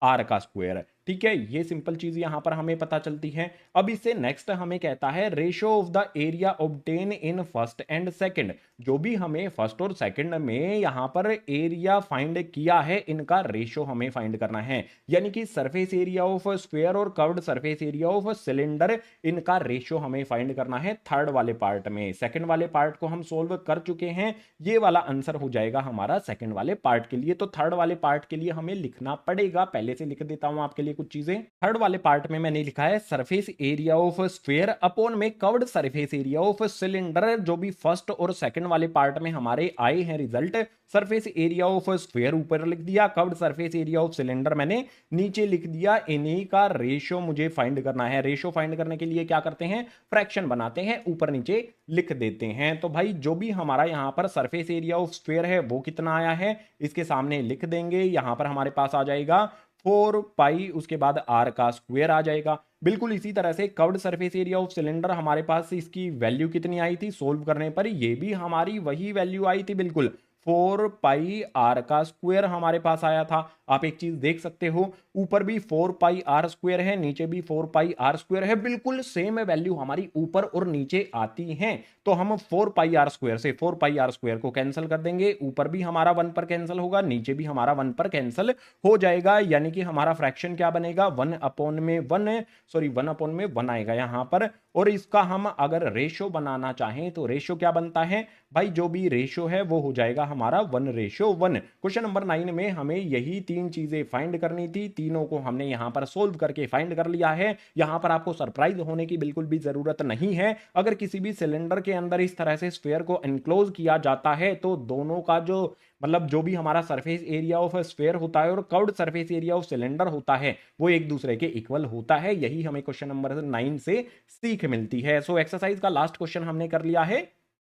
आर का स्क्वायर। ठीक है, ये सिंपल चीज यहां पर हमें पता चलती है। अब इससे नेक्स्ट हमें कहता है ratio of the area obtain in first and second. जो भी हमें फर्स्ट और सेकंड में यहां पर एरिया फाइंड किया है, इनका रेशियो हमें फाइंड करना है। यानी कि सरफेस एरिया ऑफ स्क्वायर और curved surface area of cylinder, इनका रेशियो हमें फाइंड करना है थर्ड वाले पार्ट में। सेकंड वाले पार्ट को हम सोल्व कर चुके हैं, ये वाला आंसर हो जाएगा हमारा सेकंड वाले पार्ट के लिए। तो थर्ड वाले पार्ट के लिए हमें लिखना पड़ेगा, पहले से लिख देता हूं आपके लिए कुछ चीजें। थर्ड वाले पार्ट में मैंने लिखा है surface area of sphere upon में curved surface area of cylinder. जो भी फर्स्ट और सेकंड वाले पार्ट में हमारे आए हैं result, surface area of sphere ऊपर लिख दिया, curved surface area of cylinder मैंने नीचे लिख दिया। इन्हीं का रेशियो मुझे फाइंड करना है। रेशियो फाइंड करने के लिए क्या करते हैं, फ्रैक्शन बनाते हैं, ऊपर नीचे लिख देते हैं। तो भाई जो भी हमारा यहां पर सरफेस एरिया ऑफ स्फीयर है वो कितना आया है, इसके सामने लिख देंगे। यहां पर हमारे पास आ जाएगा 4 पाई, उसके बाद आर का स्क्वायर आ जाएगा। बिल्कुल इसी तरह से curved surface area of cylinder, हमारे पास इसकी वैल्यू कितनी आई थी सोल्व करने पर, ये भी हमारी वही वैल्यू आई थी, बिल्कुल 4 पाई आर का स्क्वायर हमारे पास आया था। आप एक चीज देख सकते हो, ऊपर भी 4 पाई आर स्क्वायर है, नीचे भी 4 पाई आर स्क्वायर है, बिल्कुल सेम वैल्यू हमारी ऊपर और नीचे आती हैं। तो हम 4 पाई आर स्क्वायर से 4 पाई आर स्क्वायर को कैंसिल कर देंगे, ऊपर भी हमारा 1 पर कैंसिल होगा, नीचे भी हमारा 1 पर कैंसिल हो जाएगा। यानी कि हमारा फ्रैक्शन क्या बनेगा, 1 अपॉन में 1 आएगा यहां पर, और इसका हम अगर रेशो बनाना चाहें तो रेशो क्या बनता है भाई, जो भी रेशो है वो हो जाएगा हमारा 1:1। क्वेश्चन नंबर 9 में हमें यही तीन चीजें फाइंड करनी थी, तीनों को हमने यहां पर सोल्व करके फाइंड कर लिया है। यहां पर आपको सरप्राइज होने की बिल्कुल भी जरूरत नहीं है। अगर किसी भी सिलेंडर के अंदर इस तरह से स्फीयर को एनक्लोज किया जाता है तो दोनों का जो मतलब जो भी हमारा सरफेस एरिया ऑफ स्फीयर होता है और curved surface area of cylinder होता है वो एक दूसरे के इक्वल होता है। यही हमें क्वेश्चन नंबर 9 से सीख मिलती है। सो एक्सरसाइज का लास्ट क्वेश्चन हमने कर लिया है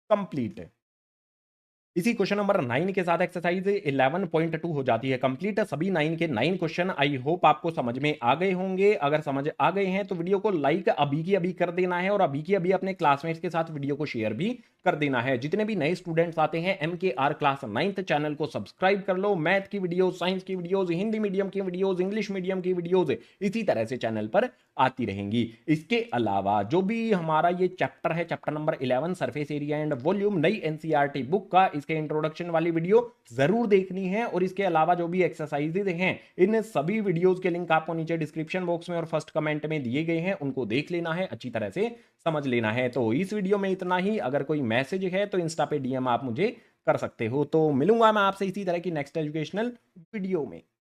कंप्लीट। इसी क्वेश्चन नंबर 9 के साथ एक्सरसाइज 11.2 हो जाती है कंप्लीट। सभी 9 के 9 क्वेश्चन आई होप आपको समझ में आ गए होंगे। अगर समझ आ गए हैं तो वीडियो को लाइक अभी की अभी कर देना है और अभी की अभी अपने क्लासमेट्स के साथ वीडियो को शेयर भी कर देना है। जितने भी नए स्टूडेंट्स आते हैं MKR क्लास 9th चैनल को सब्सक्राइब कर लो। मैथ की वीडियो, साइंस की वीडियोज, हिंदी मीडियम की वीडियोज, इंग्लिश मीडियम की वीडियोज इसी तरह से चैनल पर आती रहेंगी। इसके अलावा जो भी हमारा ये चैप्टर है, chapter number 11 surface area and volume, नई एनसीईआरटी बुक का इसके इंट्रोडक्शन वाली वीडियो जरूर देखनी है। और इसके अलावा जो भी एक्सरसाइजेज हैं इन सभी वीडियोज के लिंक आपको नीचे डिस्क्रिप्शन बॉक्स में और फर्स्ट कमेंट में दिए गए हैं, उनको देख लेना है, अच्छी तरह से समझ लेना है। तो इस वीडियो में इतना ही। अगर कोई मैसेज है तो इंस्टा पे DM आप मुझे कर सकते हो। तो मिलूंगा मैं आपसे इसी तरह की नेक्स्ट एजुकेशनल वीडियो में।